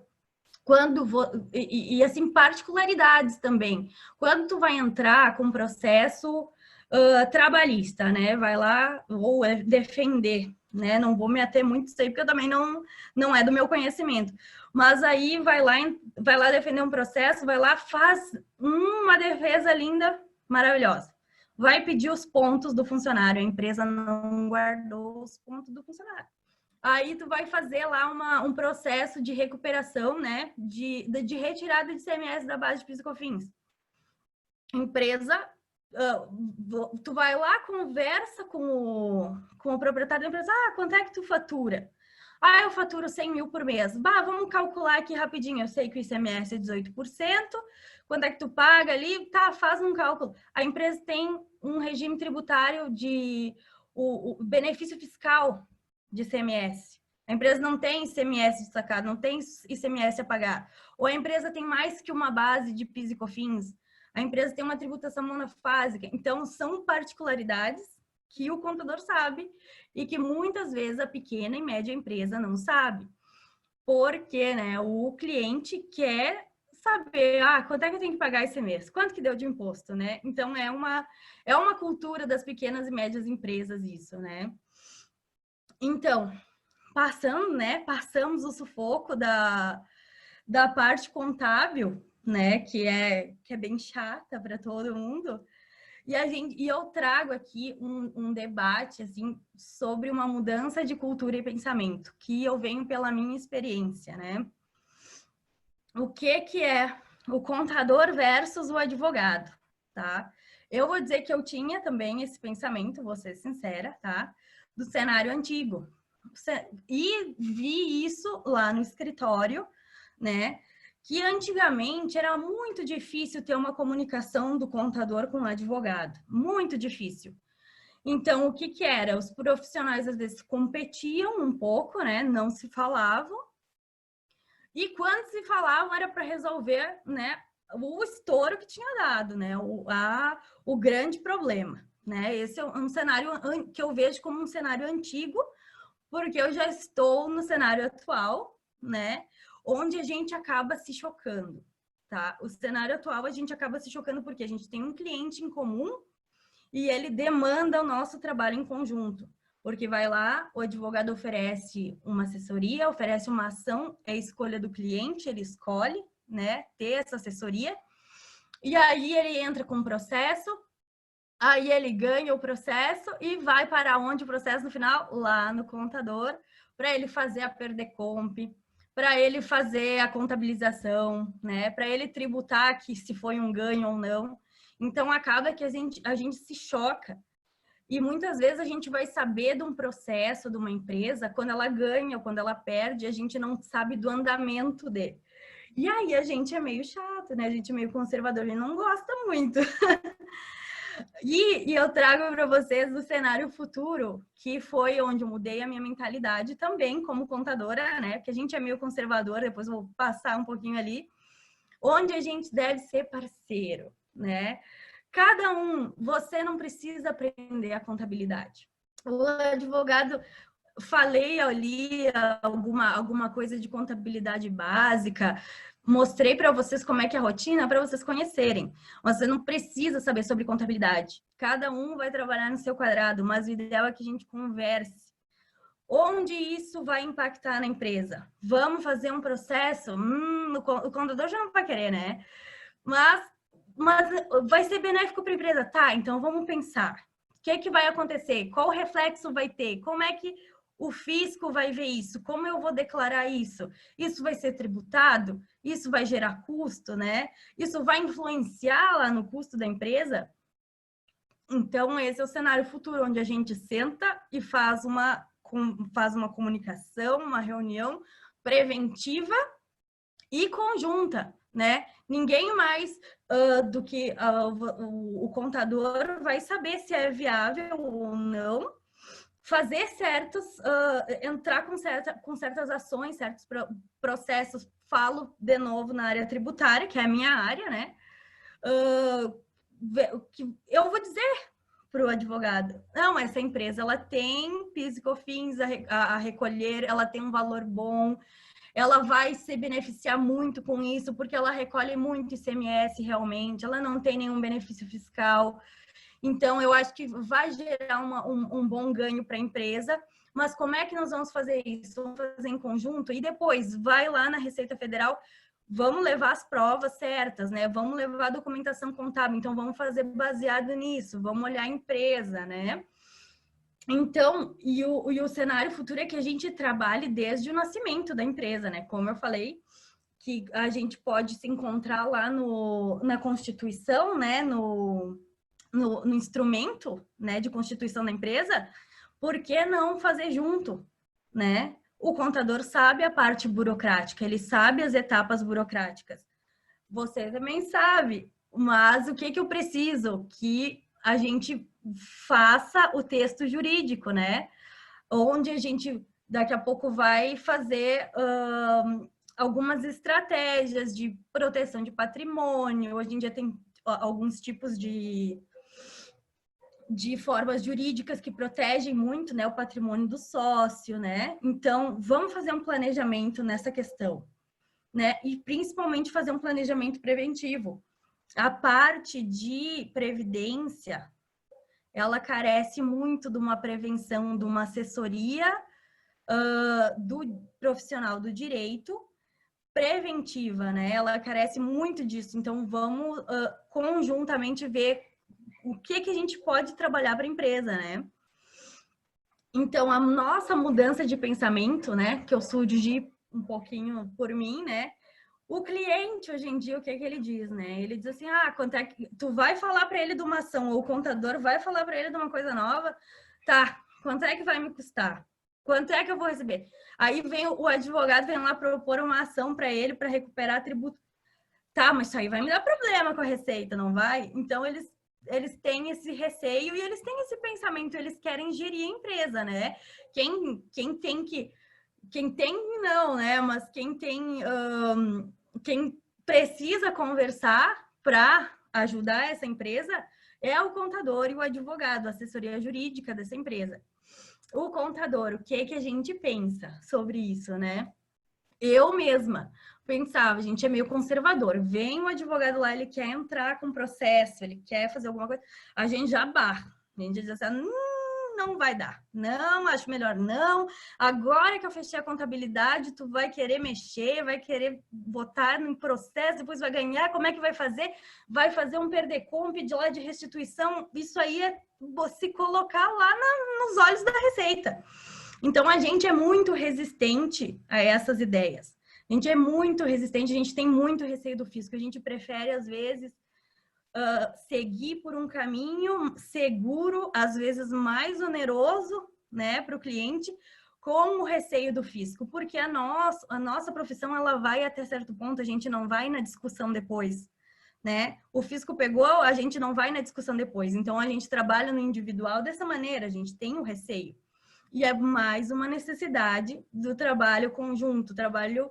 E assim, particularidades também. Quando tu vai entrar com processo trabalhista, né? Vai lá, ou defender, né? Não vou me ater muito isso aí, porque eu também não é do meu conhecimento. Mas aí vai lá defender um processo, vai lá, faz uma defesa linda, maravilhosa. Vai pedir os pontos do funcionário. A empresa não guardou os pontos do funcionário. Aí tu vai fazer lá um processo de recuperação, né? De retirada de ICMS da base de PIS e COFINS. Empresa, tu vai lá, conversa com o proprietário da empresa. Quanto é que tu fatura? Eu faturo 100 mil por mês. Vamos calcular aqui rapidinho. Eu sei que o ICMS é 18%. Quanto é que tu paga ali? Tá, faz um cálculo. A empresa tem um regime tributário de o benefício fiscal de ICMS. A empresa não tem ICMS destacado, não tem ICMS a pagar. Ou a empresa tem mais que uma base de PIS e COFINS. A empresa tem uma tributação monofásica. Então, são particularidades que o contador sabe e que muitas vezes a pequena e média empresa não sabe. Porque, né, o cliente quer saber, quanto é que eu tenho que pagar esse mês? Quanto que deu de imposto, né? Então, é uma cultura das pequenas e médias empresas isso, né? Então, passamos o sufoco da parte contábil, né, que é bem chata para todo mundo. E eu trago aqui um debate assim sobre uma mudança de cultura e pensamento, que eu venho pela minha experiência, né? O que é o contador versus o advogado, tá? Eu vou dizer que eu tinha também esse pensamento, vou ser sincera, tá? Do cenário antigo. E vi isso lá no escritório, né? Que antigamente era muito difícil ter uma comunicação do contador com o advogado. Muito difícil. Então, o que era? Os profissionais, às vezes, competiam um pouco, né? Não se falavam. E quando se falavam, era para resolver, né? O estouro que tinha dado, né? O grande problema, né? Esse é um cenário que eu vejo como um cenário antigo, porque eu já estou no cenário atual, né? Onde a gente acaba se chocando. tá? O cenário atual a gente acaba se chocando porque a gente tem um cliente em comum e ele demanda o nosso trabalho em conjunto. Porque vai lá, o advogado oferece uma assessoria, oferece uma ação, é escolha do cliente, ele escolhe, né, ter essa assessoria. E aí ele entra com o processo, aí ele ganha o processo e vai para onde o processo no final? Lá no contador, para ele fazer a PERDECOMP, para ele fazer a contabilização, né, para ele tributar que se foi um ganho ou não. Então acaba que a gente se choca. E muitas vezes a gente vai saber de um processo de uma empresa quando ela ganha ou quando ela perde, a gente não sabe do andamento dele. E aí a gente é meio chato, né? A gente é meio conservador e não gosta muito. E eu trago para vocês o cenário futuro, que foi onde eu mudei a minha mentalidade também como contadora, né? Porque a gente é meio conservador, depois eu vou passar um pouquinho ali, onde a gente deve ser parceiro, né? Cada um, você não precisa aprender a contabilidade. O advogado, falei ali alguma coisa de contabilidade básica, mostrei para vocês como é que é a rotina, para vocês conhecerem. Você não precisa saber sobre contabilidade. Cada um vai trabalhar no seu quadrado, mas o ideal é que a gente converse. Onde isso vai impactar na empresa? Vamos fazer um processo? O contador já não vai querer, né? Mas vai ser benéfico para a empresa. Tá, então vamos pensar. O que vai acontecer? Qual reflexo vai ter? Como é que o fisco vai ver isso? Como eu vou declarar isso? Isso vai ser tributado? Isso vai gerar custo, né? Isso vai influenciar lá no custo da empresa? Então, esse é o cenário futuro, onde a gente senta e faz uma comunicação, uma reunião preventiva e conjunta, né? Ninguém mais do que o contador vai saber se é viável ou não fazer entrar com certas ações, certos processos. Falo de novo na área tributária, que é a minha área, né? Eu vou dizer para o advogado, não, essa empresa ela tem PIS e COFINS a recolher, ela tem um valor bom, ela vai se beneficiar muito com isso, porque ela recolhe muito ICMS realmente, ela não tem nenhum benefício fiscal. Então, eu acho que vai gerar um bom ganho para a empresa. Mas como é que nós vamos fazer isso? Vamos fazer em conjunto? E depois, vai lá na Receita Federal, vamos levar as provas certas, né? Vamos levar a documentação contábil. Então, vamos fazer baseado nisso. Vamos olhar a empresa, né? Então, e o cenário futuro é que a gente trabalhe desde o nascimento da empresa, né? Como eu falei, que a gente pode se encontrar lá na Constituição, né? No instrumento, né, de constituição da empresa, por que não fazer junto, né? O contador sabe a parte burocrática, ele sabe as etapas burocráticas. Você também sabe, mas o que eu preciso? Que a gente faça o texto jurídico, né? Onde a gente daqui a pouco vai fazer algumas estratégias de proteção de patrimônio. Hoje em dia tem alguns tipos de formas jurídicas que protegem muito, né, o patrimônio do sócio, né? Então, vamos fazer um planejamento nessa questão, né? E principalmente fazer um planejamento preventivo. A parte de previdência, ela carece muito de uma prevenção, de uma assessoria do profissional do direito preventiva, né? Ela carece muito disso. Então, vamos conjuntamente ver o que a gente pode trabalhar para a empresa, né? Então, a nossa mudança de pensamento, né, que eu surgi um pouquinho por mim, né? O cliente, hoje em dia, o que ele diz, né? Ele diz assim, quanto é que tu vai falar para ele de uma ação, ou o contador vai falar para ele de uma coisa nova, tá, quanto é que vai me custar? Quanto é que eu vou receber? Aí vem o advogado, vem lá propor uma ação para ele, para recuperar tributo. Tá, mas isso aí vai me dar problema com a receita, não vai? Então, eles têm esse receio e eles têm esse pensamento, eles querem gerir a empresa, né? Quem tem, não, né? Mas quem precisa conversar para ajudar essa empresa é o contador e o advogado, a assessoria jurídica dessa empresa. O contador, o que a gente pensa sobre isso, né? Eu mesma pensava, a gente é meio conservador. Vem um advogado lá, ele quer entrar com processo, ele quer fazer alguma coisa, a gente já barra. A gente diz assim, não vai dar. Não, acho melhor não. Agora que eu fechei a contabilidade, tu vai querer mexer, vai querer botar no processo, depois vai ganhar, como é que vai fazer? Vai fazer um perder-comp de lá de restituição. Isso aí é se colocar lá nos olhos da Receita. Então, a gente é muito resistente a essas ideias. A gente é muito resistente, a gente tem muito receio do fisco. A gente prefere, às vezes, seguir por um caminho seguro, às vezes mais oneroso, né, para o cliente, com o receio do fisco. Porque a nossa profissão, ela vai até certo ponto, a gente não vai na discussão depois, né? O fisco pegou, a gente não vai na discussão depois. Então, a gente trabalha no individual dessa maneira, a gente tem o receio. E é mais uma necessidade do trabalho conjunto, trabalho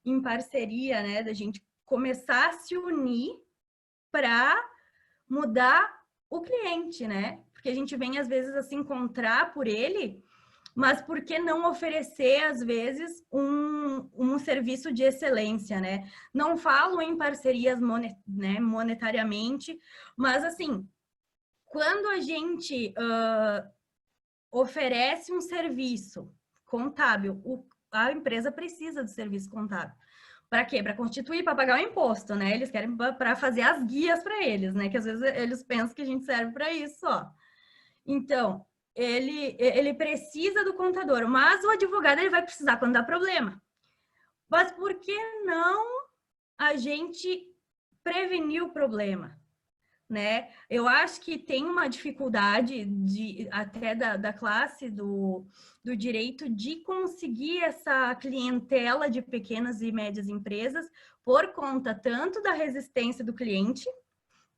em parceria, né? Da gente começar a se unir para mudar o cliente, né? Porque a gente vem, às vezes, a se encontrar por ele, mas por que não oferecer, às vezes, um serviço de excelência, né? Não falo em parcerias monetariamente, mas, assim, quando a gente oferece um serviço contábil, a empresa precisa do serviço contábil. Para quê? Para constituir, para pagar o imposto, né? Eles querem para fazer as guias para eles, né? Que às vezes eles pensam que a gente serve para isso, ó. Então, ele precisa do contador, mas o advogado ele vai precisar quando dá problema. Mas por que não a gente prevenir o problema? Né? Eu acho que tem uma dificuldade até da classe do direito de conseguir essa clientela de pequenas e médias empresas por conta tanto da resistência do cliente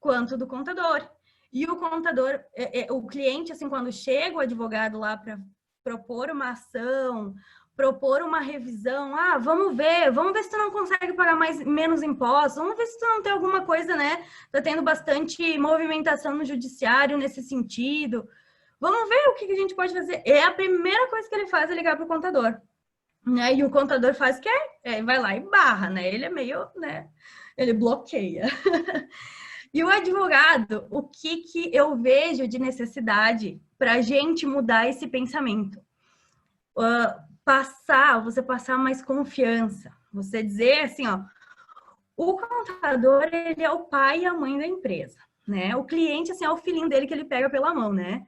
quanto do contador. E o contador, o cliente, assim, quando chega o advogado lá para propor uma ação, propor uma revisão, vamos ver se tu não consegue pagar menos impostos, vamos ver se tu não tem alguma coisa, né? Tá tendo bastante movimentação no judiciário nesse sentido. Vamos ver o que a gente pode fazer. É a primeira coisa que ele faz é ligar para o contador, né? E o contador faz o quê? Vai lá e barra, né? Ele é meio, né? Ele bloqueia. E o advogado, o que eu vejo de necessidade para a gente mudar esse pensamento? Você passar mais confiança. Você dizer assim, ó, o contador, ele é o pai e a mãe da empresa, né? O cliente, assim, é o filhinho dele que ele pega pela mão, né?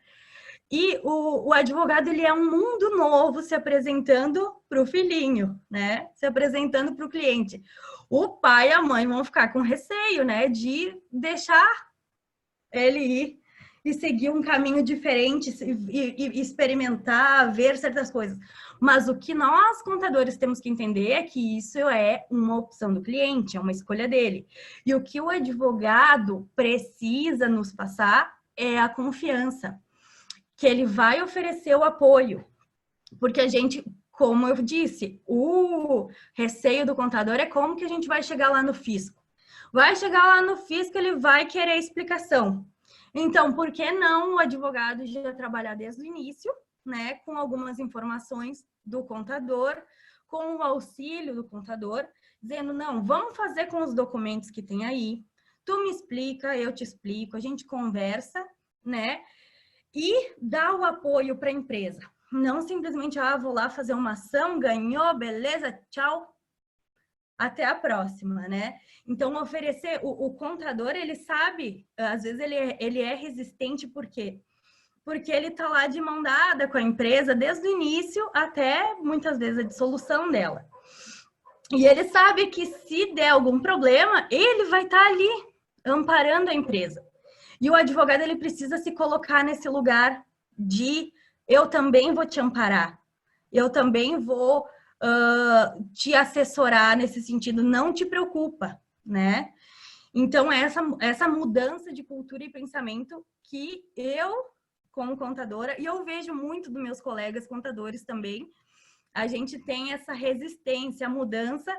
E o advogado, ele é um mundo novo se apresentando para o filhinho, né? Se apresentando para o cliente. O pai e a mãe vão ficar com receio, né? De deixar ele ir e seguir um caminho diferente e experimentar, ver certas coisas. Mas o que nós, contadores, temos que entender é que isso é uma opção do cliente, é uma escolha dele. E o que o advogado precisa nos passar é a confiança, que ele vai oferecer o apoio. Porque a gente, como eu disse, o receio do contador é como que a gente vai chegar lá no fisco. Vai chegar lá no fisco, ele vai querer explicação. Então, por que não o advogado já trabalhar desde o início, né, com algumas informações do contador, com o auxílio do contador, dizendo, não, vamos fazer com os documentos que tem aí, tu me explica, eu te explico, a gente conversa, né, e dá o apoio para a empresa. Não simplesmente, vou lá fazer uma ação, ganhou, beleza, tchau, até a próxima, né? Então, oferecer, o contador, ele sabe, às vezes ele é resistente, por quê? Porque ele tá lá de mão dada com a empresa desde o início até, muitas vezes, a dissolução dela. E ele sabe que se der algum problema, ele vai estar ali, amparando a empresa. E o advogado, ele precisa se colocar nesse lugar de, eu também vou te amparar, eu também vou te assessorar nesse sentido, não te preocupa, né? Então, essa mudança de cultura e pensamento que eu, como contadora, e eu vejo muito dos meus colegas contadores também, a gente tem essa resistência à mudança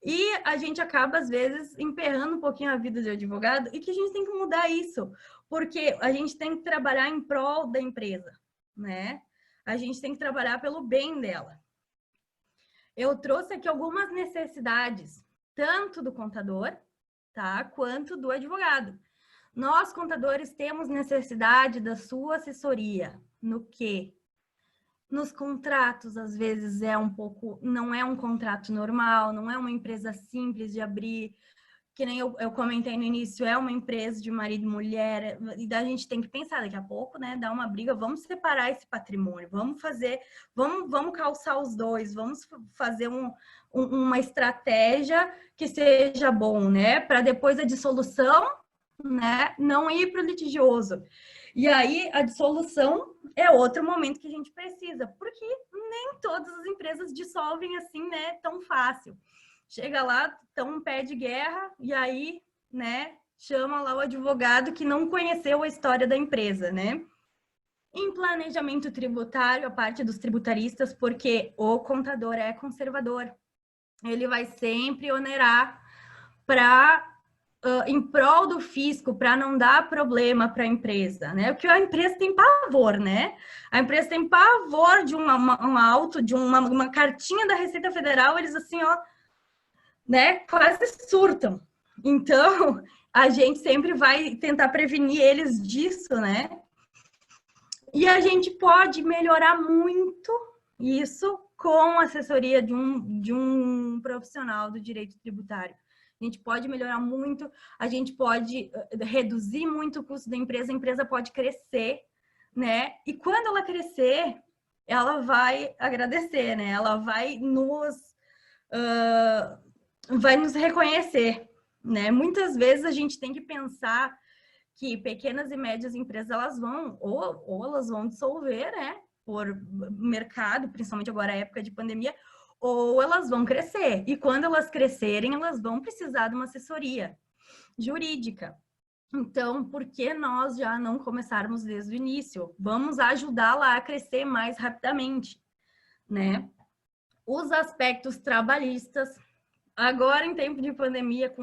e a gente acaba, às vezes, emperrando um pouquinho a vida de advogado e que a gente tem que mudar isso, porque a gente tem que trabalhar em prol da empresa, né? A gente tem que trabalhar pelo bem dela. eu trouxe aqui algumas necessidades, tanto do contador, tá, quanto do advogado. Nós, contadores, temos necessidade da sua assessoria. No quê? Nos contratos, às vezes, não é um contrato normal, não é uma empresa simples de abrir, que nem eu comentei no início, é uma empresa de marido e mulher, e a gente tem que pensar daqui a pouco, né, dar uma briga, vamos separar esse patrimônio, vamos calçar os dois, vamos fazer uma estratégia que seja bom, né, para depois a dissolução, né, não ir para o litigioso. E aí, a dissolução é outro momento que a gente precisa, porque nem todas as empresas dissolvem assim, né, tão fácil. Chega lá, tão um pé de guerra, e aí, né, chama lá o advogado que não conheceu a história da empresa, né? Em planejamento tributário, a parte dos tributaristas, porque o contador é conservador. Ele vai sempre onerar em prol do fisco, para não dar problema para a empresa, né? Porque a empresa tem pavor, né? A empresa tem pavor de uma cartinha da Receita Federal, eles assim, ó, né, quase surtam. Então, a gente sempre vai tentar prevenir eles disso, né? E a gente pode melhorar muito isso com a assessoria de um profissional do direito tributário. A gente pode melhorar muito, a gente pode reduzir muito o custo da empresa, a empresa pode crescer, né? E quando ela crescer, ela vai agradecer, né? Ela vai nos reconhecer, né? Muitas vezes a gente tem que pensar que pequenas e médias empresas, elas vão, ou elas vão dissolver, né? Por mercado, principalmente agora, a época de pandemia, ou elas vão crescer. E quando elas crescerem, elas vão precisar de uma assessoria jurídica. Então, por que nós já não começarmos desde o início? Vamos ajudá-la a crescer mais rapidamente, né? Os aspectos trabalhistas. Agora, em tempo de pandemia,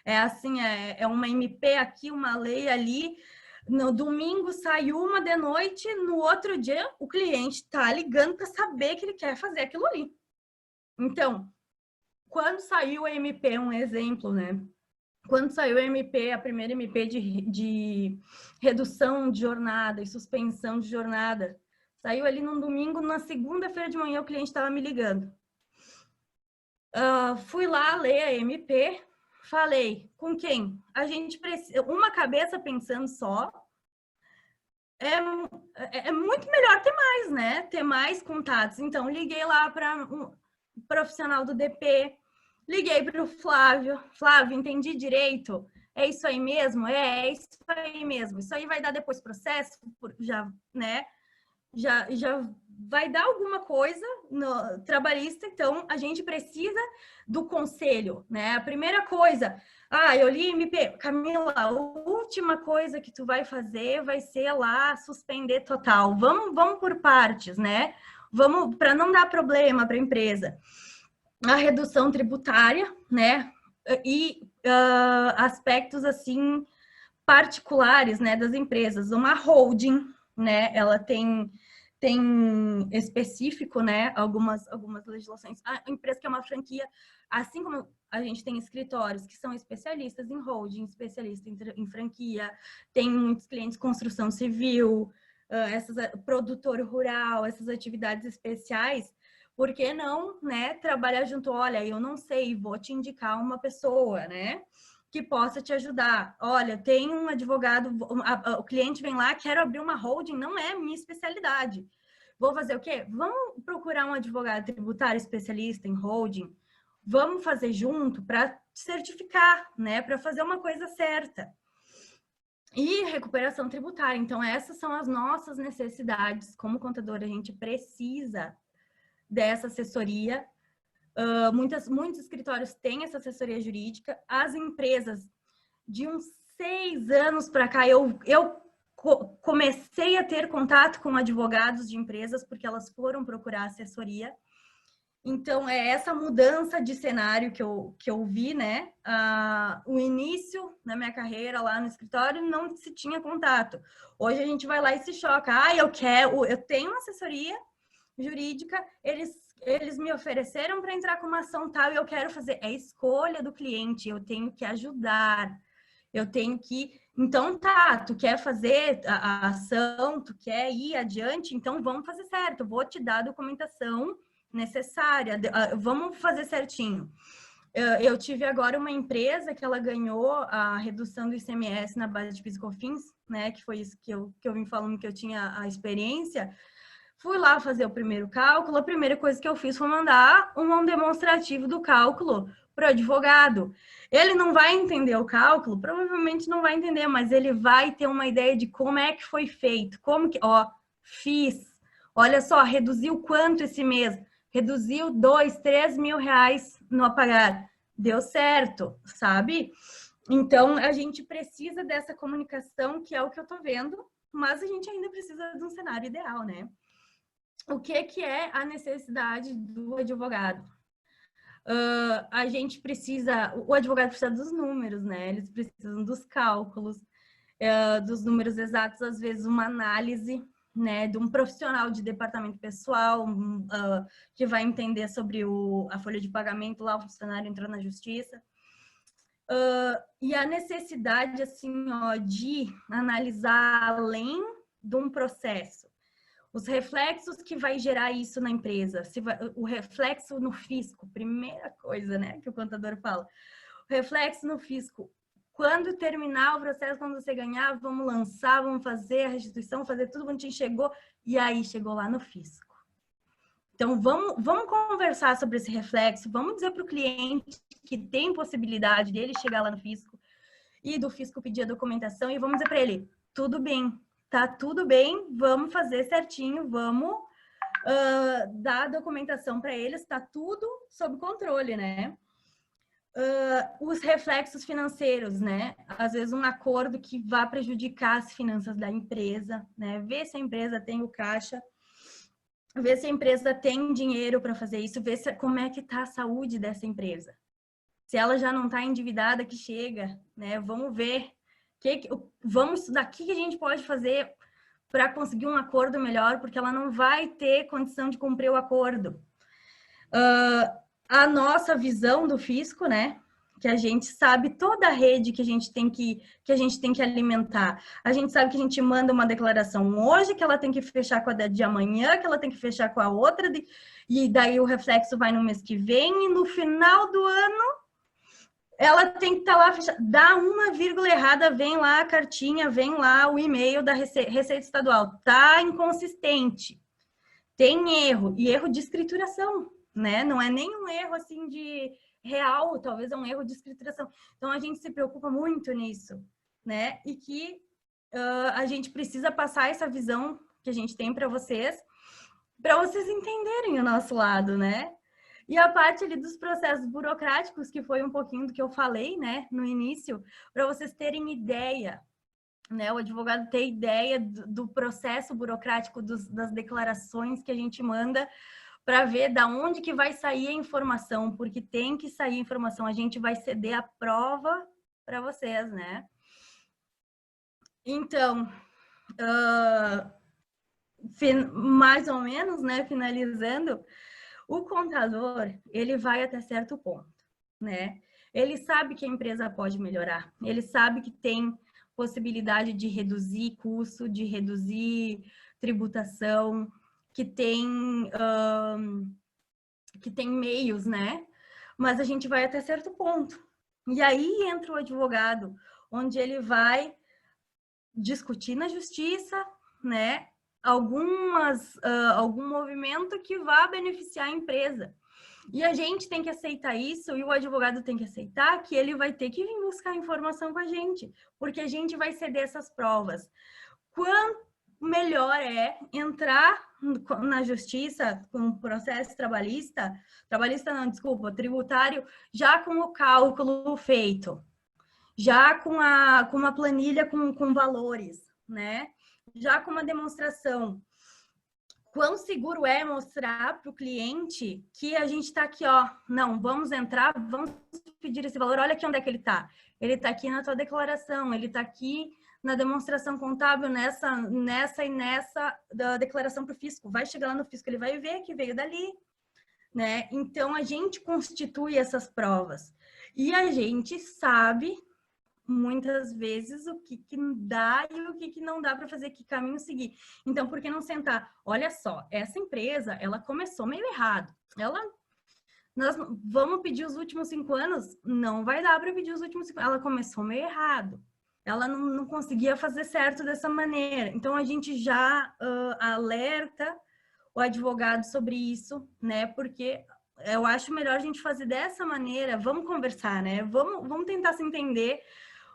é uma MP aqui, uma lei ali. No domingo saiu uma de noite, no outro dia o cliente está ligando para saber que ele quer fazer aquilo ali. Então, quando saiu a MP, um exemplo, né? Quando saiu a MP, a primeira MP de redução de jornada e suspensão de jornada, saiu ali num domingo, na segunda-feira de manhã o cliente estava me ligando. Fui lá ler a MP, falei, com quem? A gente precisa, uma cabeça pensando só, é muito melhor ter mais, né? Ter mais contatos. Então, liguei lá para um profissional do DP, liguei para o Flávio. Flávio, entendi direito? É isso aí mesmo? É isso aí mesmo. Isso aí vai dar depois processo, já, né? Já vai dar alguma coisa no trabalhista, então a gente precisa do conselho, né? A primeira coisa, eu li MP, Camila, a última coisa que tu vai fazer vai ser lá suspender total. Vamos por partes, né? Vamos para não dar problema para a empresa. A redução tributária, né? E aspectos assim particulares, né, das empresas. Uma holding, né? Ela tem específico, né, algumas legislações. A empresa que é uma franquia, assim como a gente tem escritórios que são especialistas em holding, especialistas em franquia, tem muitos clientes construção civil, produtor rural, essas atividades especiais, por que não, né, trabalhar junto? Olha, eu não sei, vou te indicar uma pessoa, né, que possa te ajudar. Olha, tem um advogado, o cliente vem lá, quero abrir uma holding, não é minha especialidade. Vou fazer o quê? Vamos procurar um advogado tributário especialista em holding, vamos fazer junto para certificar, né? Para fazer uma coisa certa. E recuperação tributária. Então, essas são as nossas necessidades. Como contador, a gente precisa dessa assessoria. Muitos escritórios têm essa assessoria jurídica. As empresas, de uns 6 anos para cá, eu comecei a ter contato com advogados de empresas porque elas foram procurar assessoria. Então, é essa mudança de cenário que eu vi, né? O início na minha carreira lá no escritório não se tinha contato. Hoje a gente vai lá e se choca. Eu tenho uma assessoria jurídica, eles eles me ofereceram para entrar com uma ação tal e eu quero fazer. É escolha do cliente, eu tenho que ajudar. Eu tenho que... Então, tá, tu quer fazer a ação, tu quer ir adiante, então vamos fazer certo. Eu vou te dar a documentação necessária, vamos fazer certinho. Eu tive agora uma empresa que ela ganhou a redução do ICMS na base de PIS/COFINS, né? Que foi isso que eu vim falando que eu tinha a experiência. Fui lá fazer o primeiro cálculo, a primeira coisa que eu fiz foi mandar um demonstrativo do cálculo para o advogado. Ele não vai entender o cálculo, provavelmente não vai entender, mas ele vai ter uma ideia de como é que foi feito, como que, ó, fiz, olha só, reduziu quanto esse mês? Reduziu 2, 3 mil reais no apagar. Deu certo, sabe? Então, a gente precisa dessa comunicação, que é o que eu tô vendo, mas a gente ainda precisa de um cenário ideal, né? O que é a necessidade do advogado? A gente precisa, o advogado precisa dos números, né? Eles precisam dos cálculos, dos números exatos, às vezes uma análise, né, de um profissional de departamento pessoal que vai entender sobre a folha de pagamento, lá o funcionário entrou na justiça. E a necessidade, assim, ó, de analisar além de um processo. Os reflexos que vai gerar isso na empresa, o reflexo no fisco, primeira coisa, né, que o contador fala. O reflexo no fisco. Quando terminar o processo, quando você ganhar, vamos lançar, vamos fazer a restituição, fazer tudo bonitinho, chegou, e aí chegou lá no fisco. Então, vamos conversar sobre esse reflexo, vamos dizer para o cliente que tem possibilidade dele chegar lá no fisco e do fisco pedir a documentação e vamos dizer para ele, tudo bem, tá tudo bem, vamos fazer certinho, vamos dar a documentação para eles, tá tudo sob controle, né? Os reflexos financeiros, né? Às vezes um acordo que vá prejudicar as finanças da empresa, né? Ver se a empresa tem o caixa, ver se a empresa tem dinheiro para fazer isso, ver como é que está a saúde dessa empresa. Se ela já não está endividada, que chega, né? Vamos ver, vamos estudar o que a gente pode fazer para conseguir um acordo melhor, porque ela não vai ter condição de cumprir o acordo. A nossa visão do fisco, né? Que a gente sabe toda a rede que a gente tem que alimentar. A gente sabe que a gente manda uma declaração hoje, que ela tem que fechar com a de amanhã, que ela tem que fechar com a outra, e daí o reflexo vai no mês que vem, e no final do ano ela tem que estar lá fechada. Dá uma vírgula errada, vem lá a cartinha, vem lá o e-mail da Receita Estadual. Tá inconsistente. Tem erro, e erro de escrituração, né? Não é nem um erro assim de real, talvez é um erro de escrituração. Então, a gente se preocupa muito nisso, né? E que a gente precisa passar essa visão que a gente tem para vocês entenderem o nosso lado, né? E a parte ali dos processos burocráticos, que foi um pouquinho do que eu falei, né, no início, para vocês terem ideia, né, o advogado ter ideia do processo burocrático, das declarações que a gente manda, para ver da onde que vai sair a informação, porque tem que sair a informação, a gente vai ceder a prova para vocês, né? Então, mais ou menos, né, finalizando, o contador, ele vai até certo ponto, né? Ele sabe que a empresa pode melhorar, ele sabe que tem possibilidade de reduzir custo, de reduzir tributação, que tem meios, né? Mas a gente vai até certo ponto. E aí entra o advogado, onde ele vai discutir na justiça, né? Algum movimento que vá beneficiar a empresa. E a gente tem que aceitar isso, e o advogado tem que aceitar que ele vai ter que vir buscar informação com a gente, porque a gente vai ceder essas provas. Quanto melhor é entrar na justiça com o processo tributário, já com o cálculo feito, já com uma planilha com valores, né? Já com uma demonstração. Quão seguro é mostrar para o cliente que a gente está aqui, ó, não, vamos entrar, vamos pedir esse valor, olha aqui onde é que ele está. Ele está aqui na tua declaração, ele está aqui na demonstração contábil, nessa da declaração para o fisco. Vai chegar lá no fisco, ele vai ver que veio dali. né? Então, a gente constitui essas provas. E a gente sabe, muitas vezes, o que dá e o que não dá para fazer, que caminho seguir. Então, por que não sentar? Olha só, essa empresa, ela começou meio errado. Nós vamos pedir os últimos 5 anos? Não vai dar para pedir os últimos 5 anos. Ela começou meio errado. Ela não conseguia fazer certo dessa maneira. Então, a gente já alerta o advogado sobre isso, né? Porque eu acho melhor a gente fazer dessa maneira. Vamos conversar, né? Vamos tentar se entender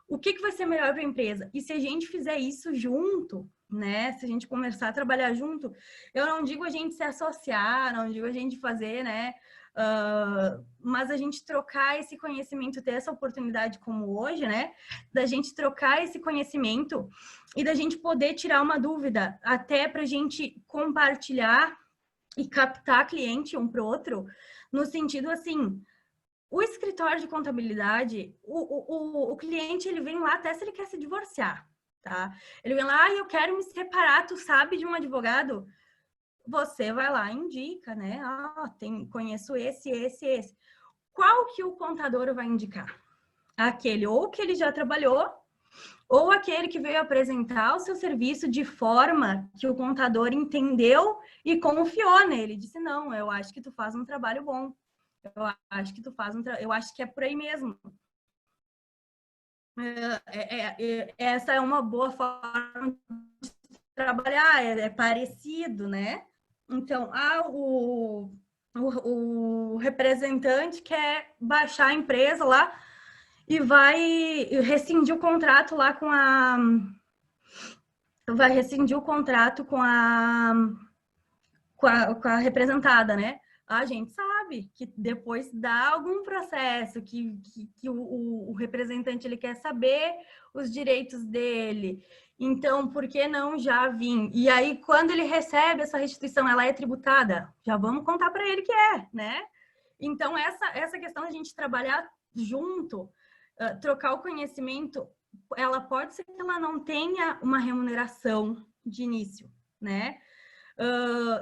o que vai ser melhor para a empresa. E se a gente fizer isso junto, né? Se a gente começar a trabalhar junto, eu não digo a gente se associar, não digo a gente fazer, né? Mas a gente trocar esse conhecimento, ter essa oportunidade como hoje, né? Da gente trocar esse conhecimento e da gente poder tirar uma dúvida, até para a gente compartilhar e captar cliente um para o outro, no sentido assim, o escritório de contabilidade, o cliente, ele vem lá até se ele quer se divorciar, tá? Ele vem lá, eu quero me separar, tu sabe de um advogado? Você vai lá e indica, né? Conheço esse. Qual que o contador vai indicar? Aquele ou que ele já trabalhou, ou aquele que veio apresentar o seu serviço de forma que o contador entendeu e confiou nele. Disse, não, eu acho que tu faz um trabalho bom. Eu acho que tu faz eu acho que é por aí mesmo. Essa é uma boa forma de trabalhar, é parecido, né? Então, o representante quer baixar a empresa lá e vai rescindir o contrato lá com a... Vai rescindir o contrato com a representada, né? A gente sabe que depois dá algum processo, que o representante ele quer saber os direitos dele. Então, por que não já vir? E aí, quando ele recebe essa restituição, ela é tributada? Já vamos contar para ele que é, né? Então, essa questão de a gente trabalhar junto, trocar o conhecimento, ela pode ser que ela não tenha uma remuneração de início, né?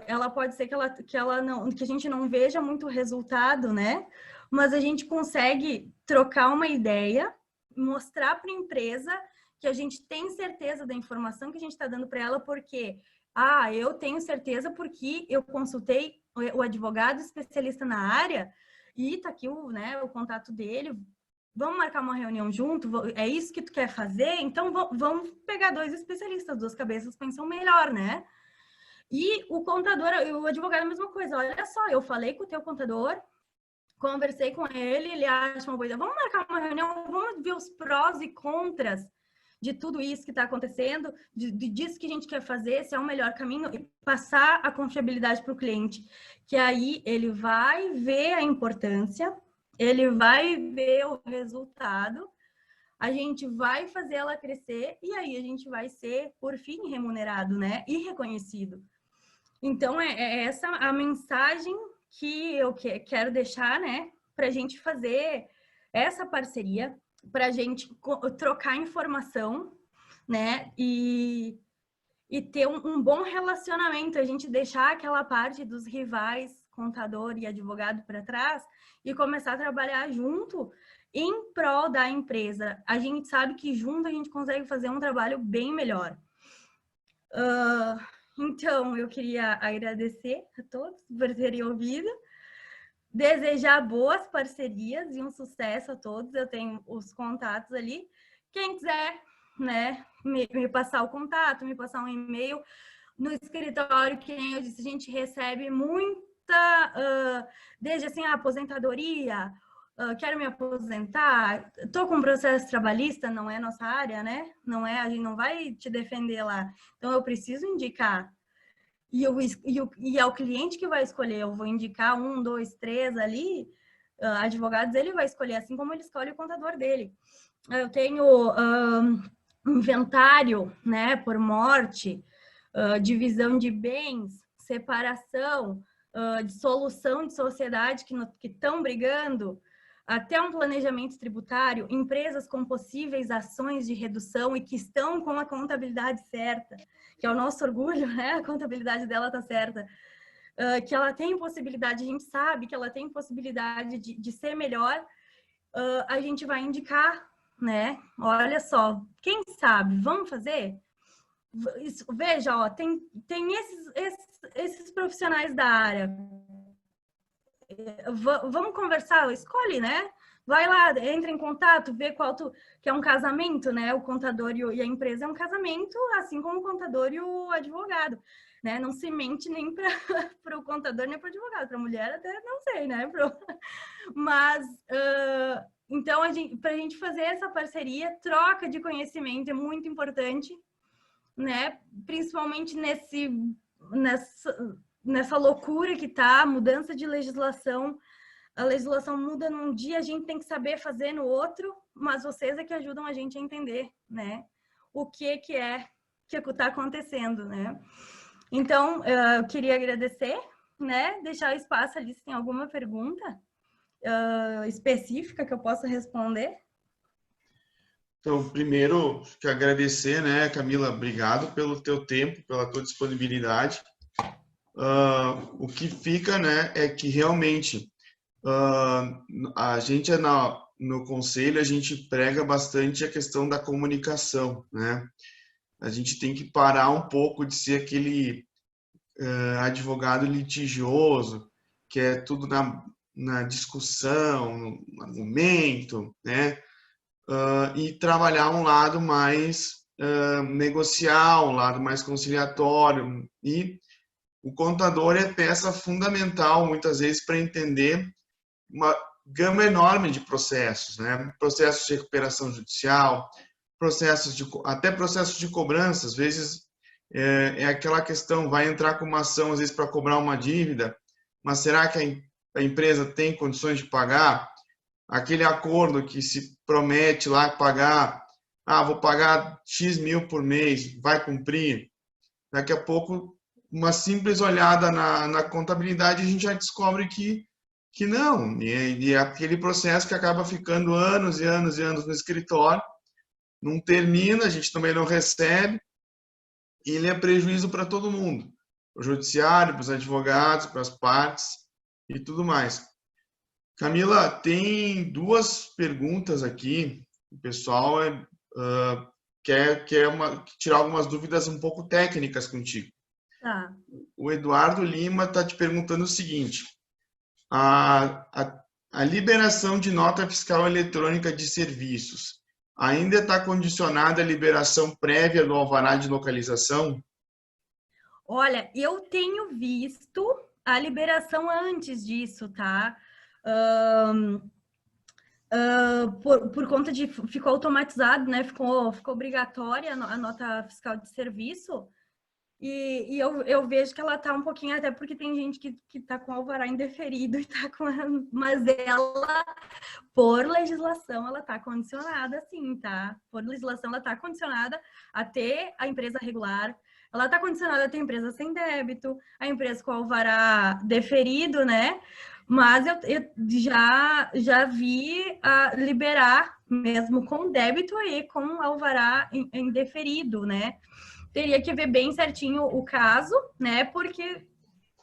Ela pode ser que a gente não veja muito resultado, né? Mas a gente consegue trocar uma ideia, mostrar para a empresa que a gente tem certeza da informação que a gente está dando para ela, porque eu tenho certeza porque eu consultei o advogado especialista na área e tá aqui o contato dele. Vamos marcar uma reunião junto? É isso que tu quer fazer? Então vamos pegar 2 especialistas, 2 cabeças pensam melhor, né? E o contador, o advogado é a mesma coisa. Olha só, eu falei com o teu contador, conversei com ele acha uma boa ideia. Vamos marcar uma reunião, vamos ver os prós e contras de tudo isso que está acontecendo, disso que a gente quer fazer, se é o melhor caminho, e passar a confiabilidade para o cliente. Que aí ele vai ver a importância, ele vai ver o resultado, a gente vai fazer ela crescer e aí a gente vai ser, por fim, remunerado, né? E reconhecido. Então, é essa a mensagem que eu quero deixar, né? Para a gente fazer essa parceria, para a gente trocar informação, né? E ter um bom relacionamento, a gente deixar aquela parte dos rivais, contador e advogado para trás e começar a trabalhar junto em prol da empresa. A gente sabe que junto a gente consegue fazer um trabalho bem melhor. Então, eu queria agradecer a todos por terem ouvido, desejar boas parcerias e um sucesso a todos. Eu tenho os contatos ali. Quem quiser, né, me passar o contato, me passar um e-mail. No escritório, que nem eu disse, a gente recebe muita, desde assim, a aposentadoria, quero me aposentar, estou com um processo trabalhista, não é nossa área, né? Não é, a gente não vai te defender lá. Então, eu preciso indicar. E é o cliente que vai escolher. Eu vou indicar 1, 2, 3 ali, advogados, ele vai escolher, assim como ele escolhe o contador dele. Eu tenho inventário, né, por morte, divisão de bens, separação, dissolução de sociedade que estão brigando, até um planejamento tributário, empresas com possíveis ações de redução e que estão com a contabilidade certa, que é o nosso orgulho, né? A contabilidade dela está certa. que ela tem possibilidade, a gente sabe que ela tem possibilidade de ser melhor, a gente vai indicar, né? Olha só, quem sabe, vamos fazer? Veja, ó, tem esses profissionais da área. Vamos conversar, escolhe, né? Vai lá, entra em contato, vê que é um casamento, né? O contador e a empresa é um casamento, assim como o contador e o advogado, né? Não se mente nem para o contador nem para o advogado, para a mulher até não sei, né? Mas então para a gente fazer essa parceria, troca de conhecimento é muito importante, né? Principalmente nessa loucura que tá, mudança de legislação. A legislação muda num dia, a gente tem que saber fazer no outro, mas vocês é que ajudam a gente a entender, né? O que está acontecendo, né? Então, eu queria agradecer, né? Deixar o espaço ali se tem alguma pergunta específica que eu possa responder. Então, primeiro, quero agradecer, né, Camila? Obrigado pelo teu tempo, pela tua disponibilidade. O que fica, né, é que realmente a gente no conselho, a gente prega bastante a questão da comunicação, né? A gente tem que parar um pouco de ser aquele advogado litigioso, que é tudo na discussão, no argumento, né? E trabalhar um lado mais negocial, um lado mais conciliatório. E o contador é peça fundamental, muitas vezes, para entender uma gama enorme de processos, né? Processos de recuperação judicial, até processos de cobrança. Às vezes é aquela questão, vai entrar com uma ação, às vezes, para cobrar uma dívida, mas será que a empresa tem condições de pagar? Aquele acordo que se promete lá pagar, vou pagar X mil por mês, vai cumprir? Daqui a pouco, uma simples olhada na contabilidade, a gente já descobre que não. E é aquele processo que acaba ficando anos e anos e anos no escritório, não termina, a gente também não recebe, e ele é prejuízo para todo mundo, para o judiciário, para os advogados, para as partes e tudo mais. Camila, tem duas perguntas aqui. O pessoal quer tirar algumas dúvidas um pouco técnicas contigo. Tá. O Eduardo Lima está te perguntando o seguinte: a liberação de nota fiscal eletrônica de serviços ainda está condicionada à liberação prévia do alvará de localização? Olha, eu tenho visto a liberação antes disso, tá? Por conta de ficou automatizado, né? Ficou obrigatória a nota fiscal de serviço. E eu vejo que ela tá um pouquinho, até porque tem gente que tá com alvará indeferido e tá com. Mas ela, por legislação, ela tá condicionada, sim, tá? Por legislação, ela tá condicionada a ter a empresa regular, ela tá condicionada a ter empresa sem débito, a empresa com alvará deferido, né? Mas eu já vi liberar mesmo com débito e com alvará indeferido, né? Teria que ver bem certinho o caso, né? Porque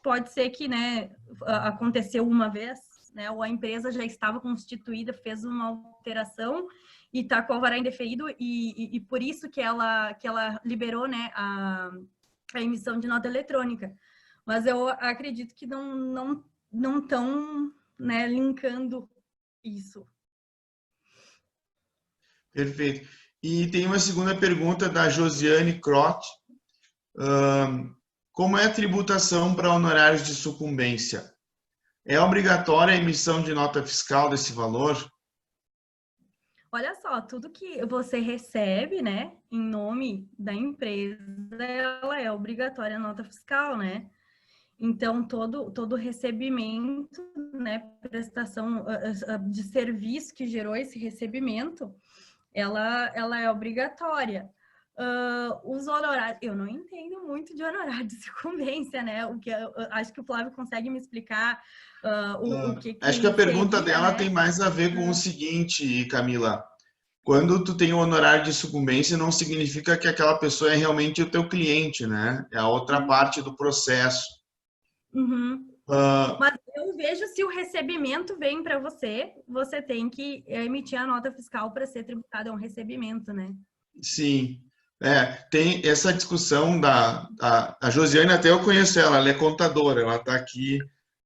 pode ser que, né, aconteceu uma vez, né? Ou a empresa já estava constituída, fez uma alteração e está com o alvará indeferido e por isso que ela liberou, né, a emissão de nota eletrônica. Mas eu acredito que não estão, né, linkando isso. Perfeito. E tem uma segunda pergunta da Josiane Crott. Como é a tributação para honorários de sucumbência? É obrigatória a emissão de nota fiscal desse valor? Olha só, tudo que você recebe, né, em nome da empresa, ela é obrigatória a nota fiscal, né? Então, todo recebimento, né, prestação de serviço que gerou esse recebimento, ela é obrigatória. Os honorários, eu não entendo muito de honorário de sucumbência, né? O que acho que o Flávio consegue me explicar o que acho que a pergunta seria, dela, né, tem mais a ver com o seguinte, Camila. Quando tu tem um honorário de sucumbência, não significa que aquela pessoa é realmente o teu cliente, né? É a outra parte do processo. Uhum. Ah, Mas eu vejo se o recebimento vem para você, você tem que emitir a nota fiscal para ser tributado, é um recebimento, né? sim. Tem essa discussão a Josiane, até eu conheço ela, ela é contadora, ela está aqui,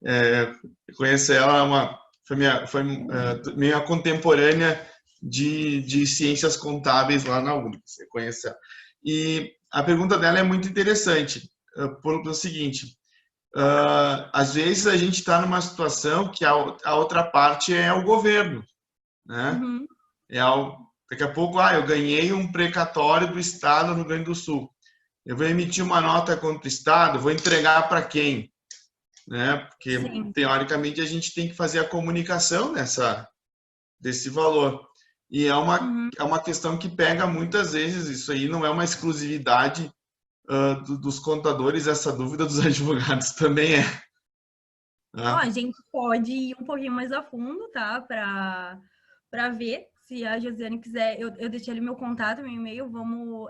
eu conheço ela, minha contemporânea de ciências contábeis lá na UNI, você conhece ela. E a pergunta dela é muito interessante, pelo seguinte, às vezes a gente está numa situação que a outra parte é o governo, né? Uhum. Daqui a pouco, eu ganhei um precatório do Estado no Rio Grande do Sul. Eu vou emitir uma nota contra o Estado, vou entregar para quem? Né? Porque, Sim. teoricamente, a gente tem que fazer a comunicação desse valor. E Uhum. é uma questão que pega muitas vezes, isso aí não é uma exclusividade dos contadores, essa dúvida dos advogados também é. Ó, Tá? a gente pode ir um pouquinho mais a fundo, tá? Para ver se a Josiane quiser. Eu deixei ali meu contato, meu e-mail.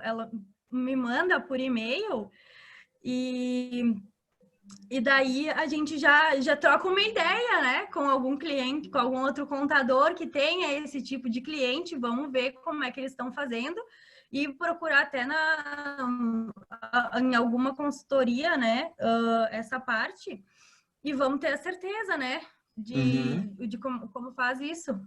Ela me manda por e-mail e daí a gente já troca uma ideia, né? Com algum cliente, com algum outro contador que tenha esse tipo de cliente. Vamos ver como é que eles estão fazendo e procurar até em alguma consultoria, né? Essa parte. E vamos ter a certeza, né? Uhum. De como faz isso.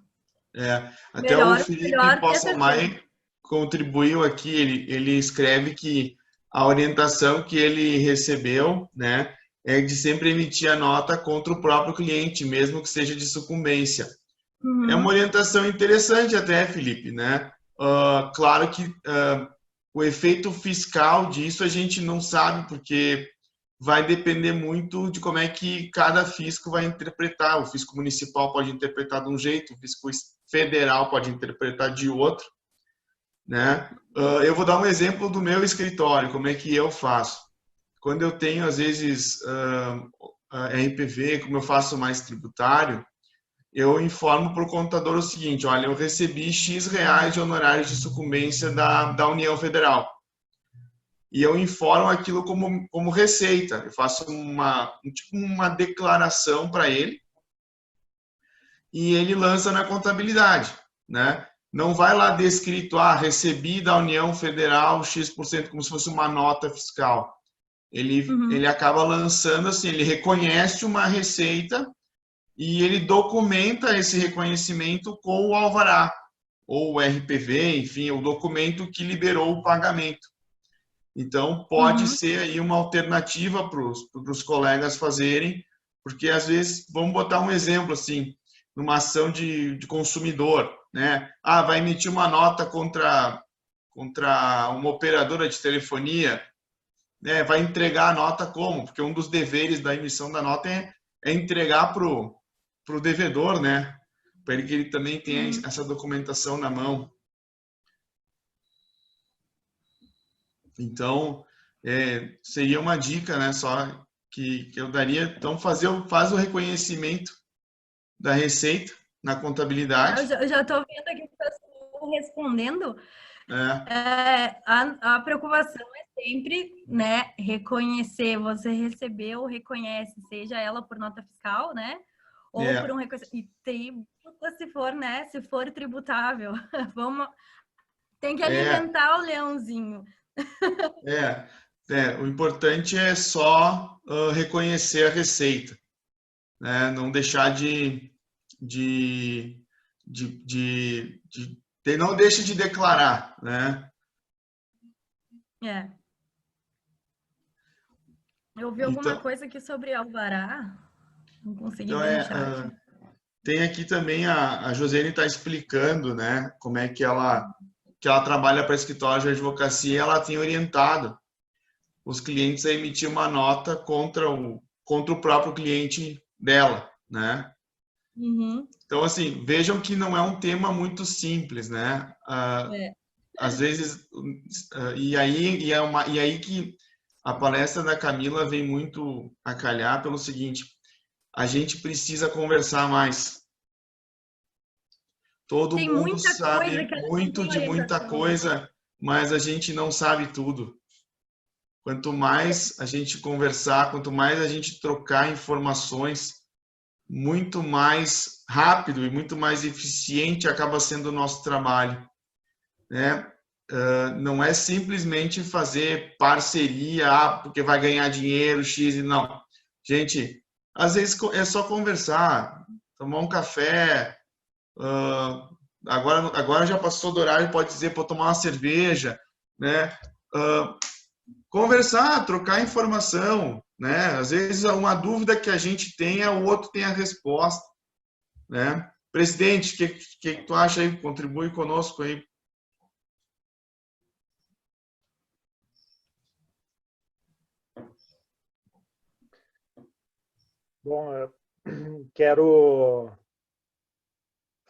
Até o Felipe Melhor ter a certeza. Possamay contribuiu aqui, ele escreve que a orientação que ele recebeu, né, é de sempre emitir a nota contra o próprio cliente, mesmo que seja de sucumbência. É uma Uhum, orientação interessante até, Felipe, né? Claro que o efeito fiscal disso a gente não sabe, porque vai depender muito de como é que cada fisco vai interpretar. O fisco municipal pode interpretar de um jeito, o fisco federal pode interpretar de outro, né? Eu vou dar um exemplo do meu escritório, como é que eu faço. Quando eu tenho, às vezes, RPV, como eu faço mais tributário, eu informo para o contador o seguinte: olha, eu recebi X reais de honorários de sucumbência da União Federal. E eu informo aquilo como receita. Eu faço tipo uma declaração para ele e ele lança na contabilidade, né? Não vai lá descrito, recebi da União Federal X% como se fosse uma nota fiscal. Ele uhum, acaba lançando assim, ele reconhece uma receita e ele documenta esse reconhecimento com o alvará, ou o RPV, enfim, o documento que liberou o pagamento. Então, pode uhum. ser aí uma alternativa para os colegas fazerem, porque às vezes, vamos botar um exemplo assim, numa ação de consumidor, né? Vai emitir uma nota contra uma operadora de telefonia, né? Vai entregar a nota como? Porque um dos deveres da emissão da nota é entregar para o devedor, né? Para que ele também tenha Uhum. essa documentação na mão. Então, seria uma dica, né, só que eu daria. Então, faz o reconhecimento da receita na contabilidade. Eu já estou vendo aqui o pessoal respondendo. É, A preocupação é sempre, né, reconhecer. Você recebeu, reconhece, seja ela por nota fiscal, né? Ou por é, um reconhecimento. E tributa se for, né? Se for tributável. Vamos, tem que é, alimentar o leãozinho. é, o importante é só reconhecer a receita, né? Não deixar de, não deixe de declarar, né? É. Eu vi alguma Então, coisa aqui sobre alvará. Não consegui então ver no chat. tem aqui também a Josiane está explicando, né, como é que ela trabalha para escritório de advocacia e ela tem orientado os clientes a emitir uma nota contra o próprio cliente dela, né? Uhum. Então, assim, vejam que não é um tema muito simples, né? É. Às vezes, e aí que a palestra da Camila vem muito a calhar pelo seguinte: a gente precisa conversar mais. Todo Tem mundo muita coisa sabe que a gente não muito tem de muita orientação. coisa, mas a gente não sabe tudo. Quanto mais a gente conversar, quanto mais a gente trocar informações, muito mais rápido e muito mais eficiente acaba sendo o nosso trabalho, né? Não é simplesmente fazer parceria, porque vai ganhar dinheiro, X, não. Gente, às vezes é só conversar, tomar um café, agora já passou do horário, pode dizer, para tomar uma cerveja, né? Conversar, trocar informação, né? Às vezes uma dúvida que a gente tenha, o outro tem a resposta, né? Presidente, o que tu acha aí? Contribui conosco aí. Bom, eu quero,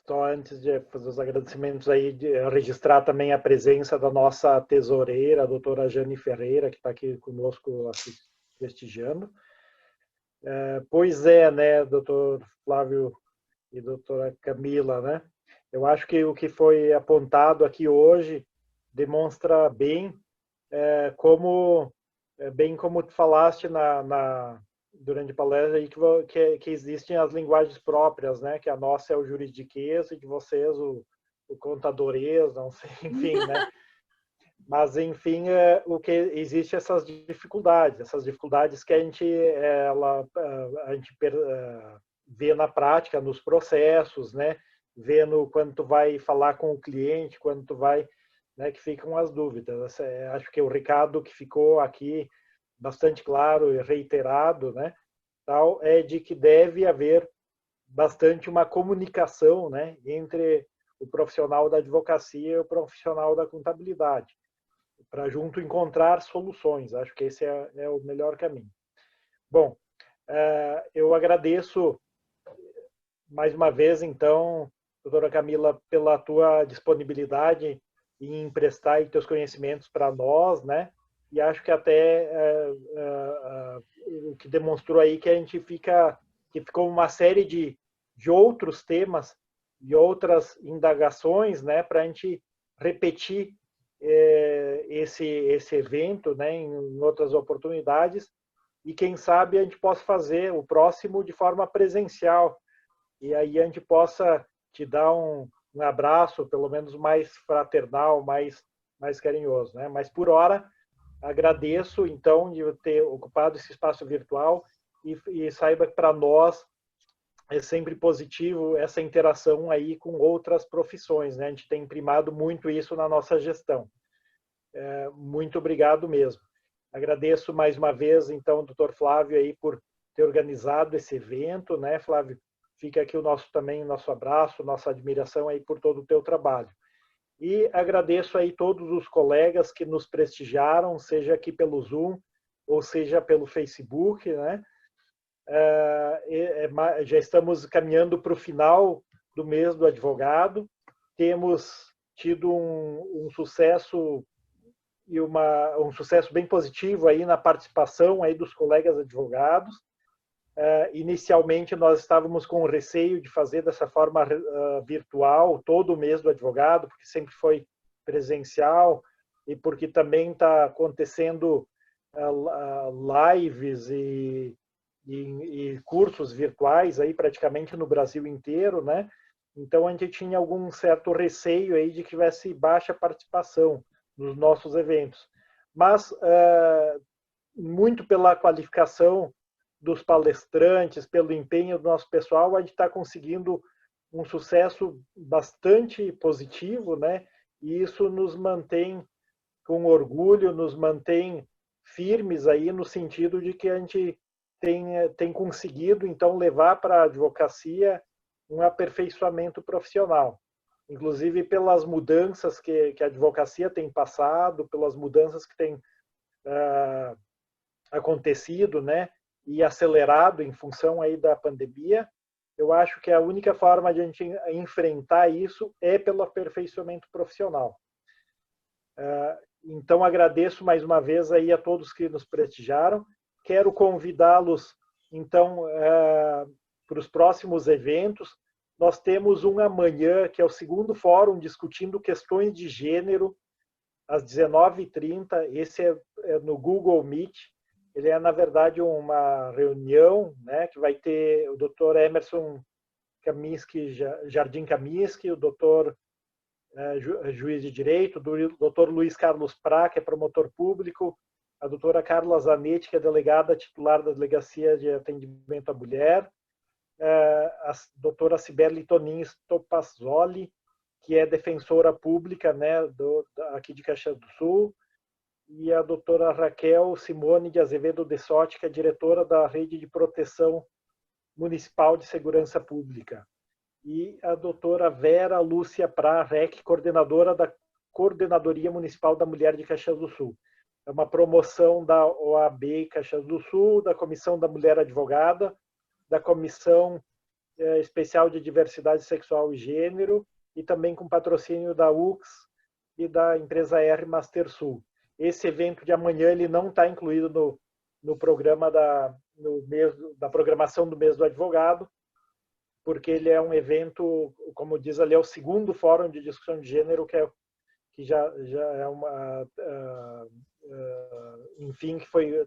só antes de fazer os agradecimentos aí, registrar também a presença da nossa tesoureira, a doutora Jane Ferreira, que está aqui conosco prestigiando. Pois é, né, doutor Flávio e doutora Camila, né? Eu acho que o que foi apontado aqui hoje demonstra bem bem como tu falaste durante a palestra, aí, que existem as linguagens próprias, né? Que a nossa é o juridiquês e de vocês o contadorês, não sei, enfim, né? Mas, enfim, o que existe essas dificuldades que a gente vê na prática, nos processos, né? Vendo quando tu vai falar com o cliente, quando tu vai, né, que ficam as dúvidas. Acho que o recado que ficou aqui bastante claro e reiterado, né, tal, é de que deve haver bastante uma comunicação, né, entre o profissional da advocacia e o profissional da contabilidade, para junto encontrar soluções. Acho que esse é o melhor caminho. Bom, eu agradeço mais uma vez, então, doutora Camila, pela tua disponibilidade em emprestar aí teus conhecimentos para nós, né? E acho que até o que demonstrou aí que a gente que ficou uma série de outros temas e outras indagações, né? Para a gente repetir esse evento, né? Em outras oportunidades, e quem sabe a gente possa fazer o próximo de forma presencial, e aí a gente possa te dar um abraço, pelo menos mais fraternal, mais carinhoso, né? Mas por hora, agradeço então de ter ocupado esse espaço virtual e saiba que para nós é sempre positivo essa interação aí com outras profissões, né? A gente tem primado muito isso na nossa gestão. Muito obrigado mesmo. Agradeço mais uma vez, então, doutor Flávio, aí, por ter organizado esse evento, né, Flávio? Fica aqui também o nosso abraço, nossa admiração aí por todo o teu trabalho. E agradeço aí todos os colegas que nos prestigiaram, seja aqui pelo Zoom ou seja pelo Facebook, né? Já estamos caminhando para o final do mês do advogado. Temos tido um sucesso e um sucesso bem positivo aí na participação aí dos colegas advogados. Inicialmente nós estávamos com receio de fazer dessa forma virtual todo o mês do advogado, porque sempre foi presencial e porque também está acontecendo lives e cursos virtuais aí praticamente no Brasil inteiro, né? Então a gente tinha algum certo receio aí de que tivesse baixa participação nos nossos eventos, mas muito pela qualificação dos palestrantes, pelo empenho do nosso pessoal, a gente está conseguindo um sucesso bastante positivo, né? E isso nos mantém com orgulho, nos mantém firmes aí no sentido de que a gente tem conseguido, então, levar para a advocacia um aperfeiçoamento profissional. Inclusive pelas mudanças que a advocacia tem passado, pelas mudanças que tem acontecido, né? E acelerado em função aí da pandemia, eu acho que a única forma de a gente enfrentar isso é pelo aperfeiçoamento profissional. Então, agradeço mais uma vez aí a todos que nos prestigiaram. Quero convidá-los, então, para os próximos eventos. Nós temos um amanhã, que é o segundo fórum discutindo questões de gênero, às 19h30. Esse no Google Meet. Ele é, na verdade, uma reunião, né, que vai ter o Dr. Emerson Kaminski, Jardim Kaminski, o Dr. Juiz de Direito, o Dr. Luiz Carlos Prá, que é promotor público, a doutora Carla Zanetti, que é delegada titular da Delegacia de Atendimento à Mulher, a doutora Cibele Tonin Stopazzoli, que é defensora pública, né, aqui de Caxias do Sul, e a doutora Raquel Simone de Azevedo de Sotti, que é diretora da Rede de Proteção Municipal de Segurança Pública. E a doutora Vera Lúcia Prá, REC, coordenadora da Coordenadoria Municipal da Mulher de Caxias do Sul. É uma promoção da OAB Caxias do Sul, da Comissão da Mulher Advogada, da Comissão Especial de Diversidade Sexual e Gênero, e também com patrocínio da UX e da empresa R Master Sul. Esse evento de amanhã ele não está incluído no programa da programação do mês do advogado, porque ele é um evento, como diz ali, é o segundo fórum de discussão de gênero, que já é uma... enfim, que foi...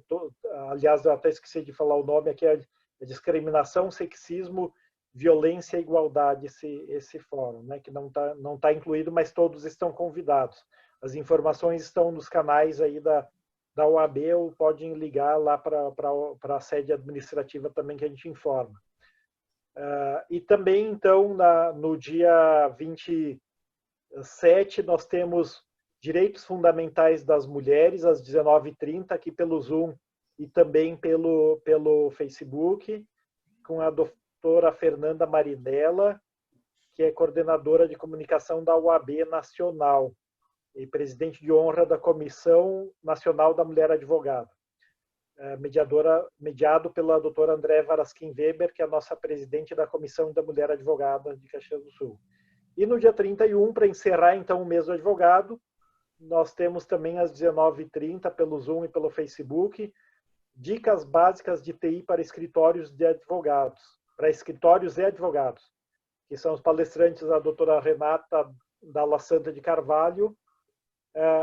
aliás, eu até esqueci de falar o nome aqui, é Discriminação, Sexismo, Violência e Igualdade, esse fórum, né, que não tá incluído, mas todos estão convidados. As informações estão nos canais aí da OAB, ou podem ligar lá para a sede administrativa também, que a gente informa. E também, então, no dia 27, nós temos Direitos Fundamentais das Mulheres, às 19h30, aqui pelo Zoom e também pelo Facebook, com a doutora Fernanda Marinella, que é coordenadora de comunicação da OAB Nacional e presidente de honra da Comissão Nacional da Mulher Advogada. Mediado pela doutora André Varasquim Weber, que é a nossa presidente da Comissão da Mulher Advogada de Caxias do Sul. E no dia 31, para encerrar então o mês do advogado, nós temos também às 19h30, pelo Zoom e pelo Facebook, dicas básicas de TI para escritórios de advogados, para escritórios e advogados, que são os palestrantes a doutora Renata Dalla Santa de Carvalho,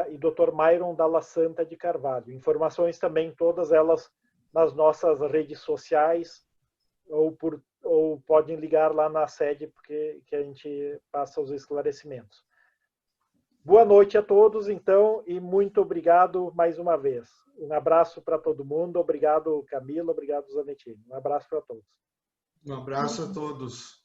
e Dr. Myron Dalla Santa de Carvalho. Informações também, todas elas nas nossas redes sociais, ou podem ligar lá na sede, porque que a gente passa os esclarecimentos. Boa noite a todos, então, e muito obrigado mais uma vez. Um abraço para todo mundo. Obrigado, Camila. Obrigado, Zanettini. Um abraço para todos. Um abraço a todos.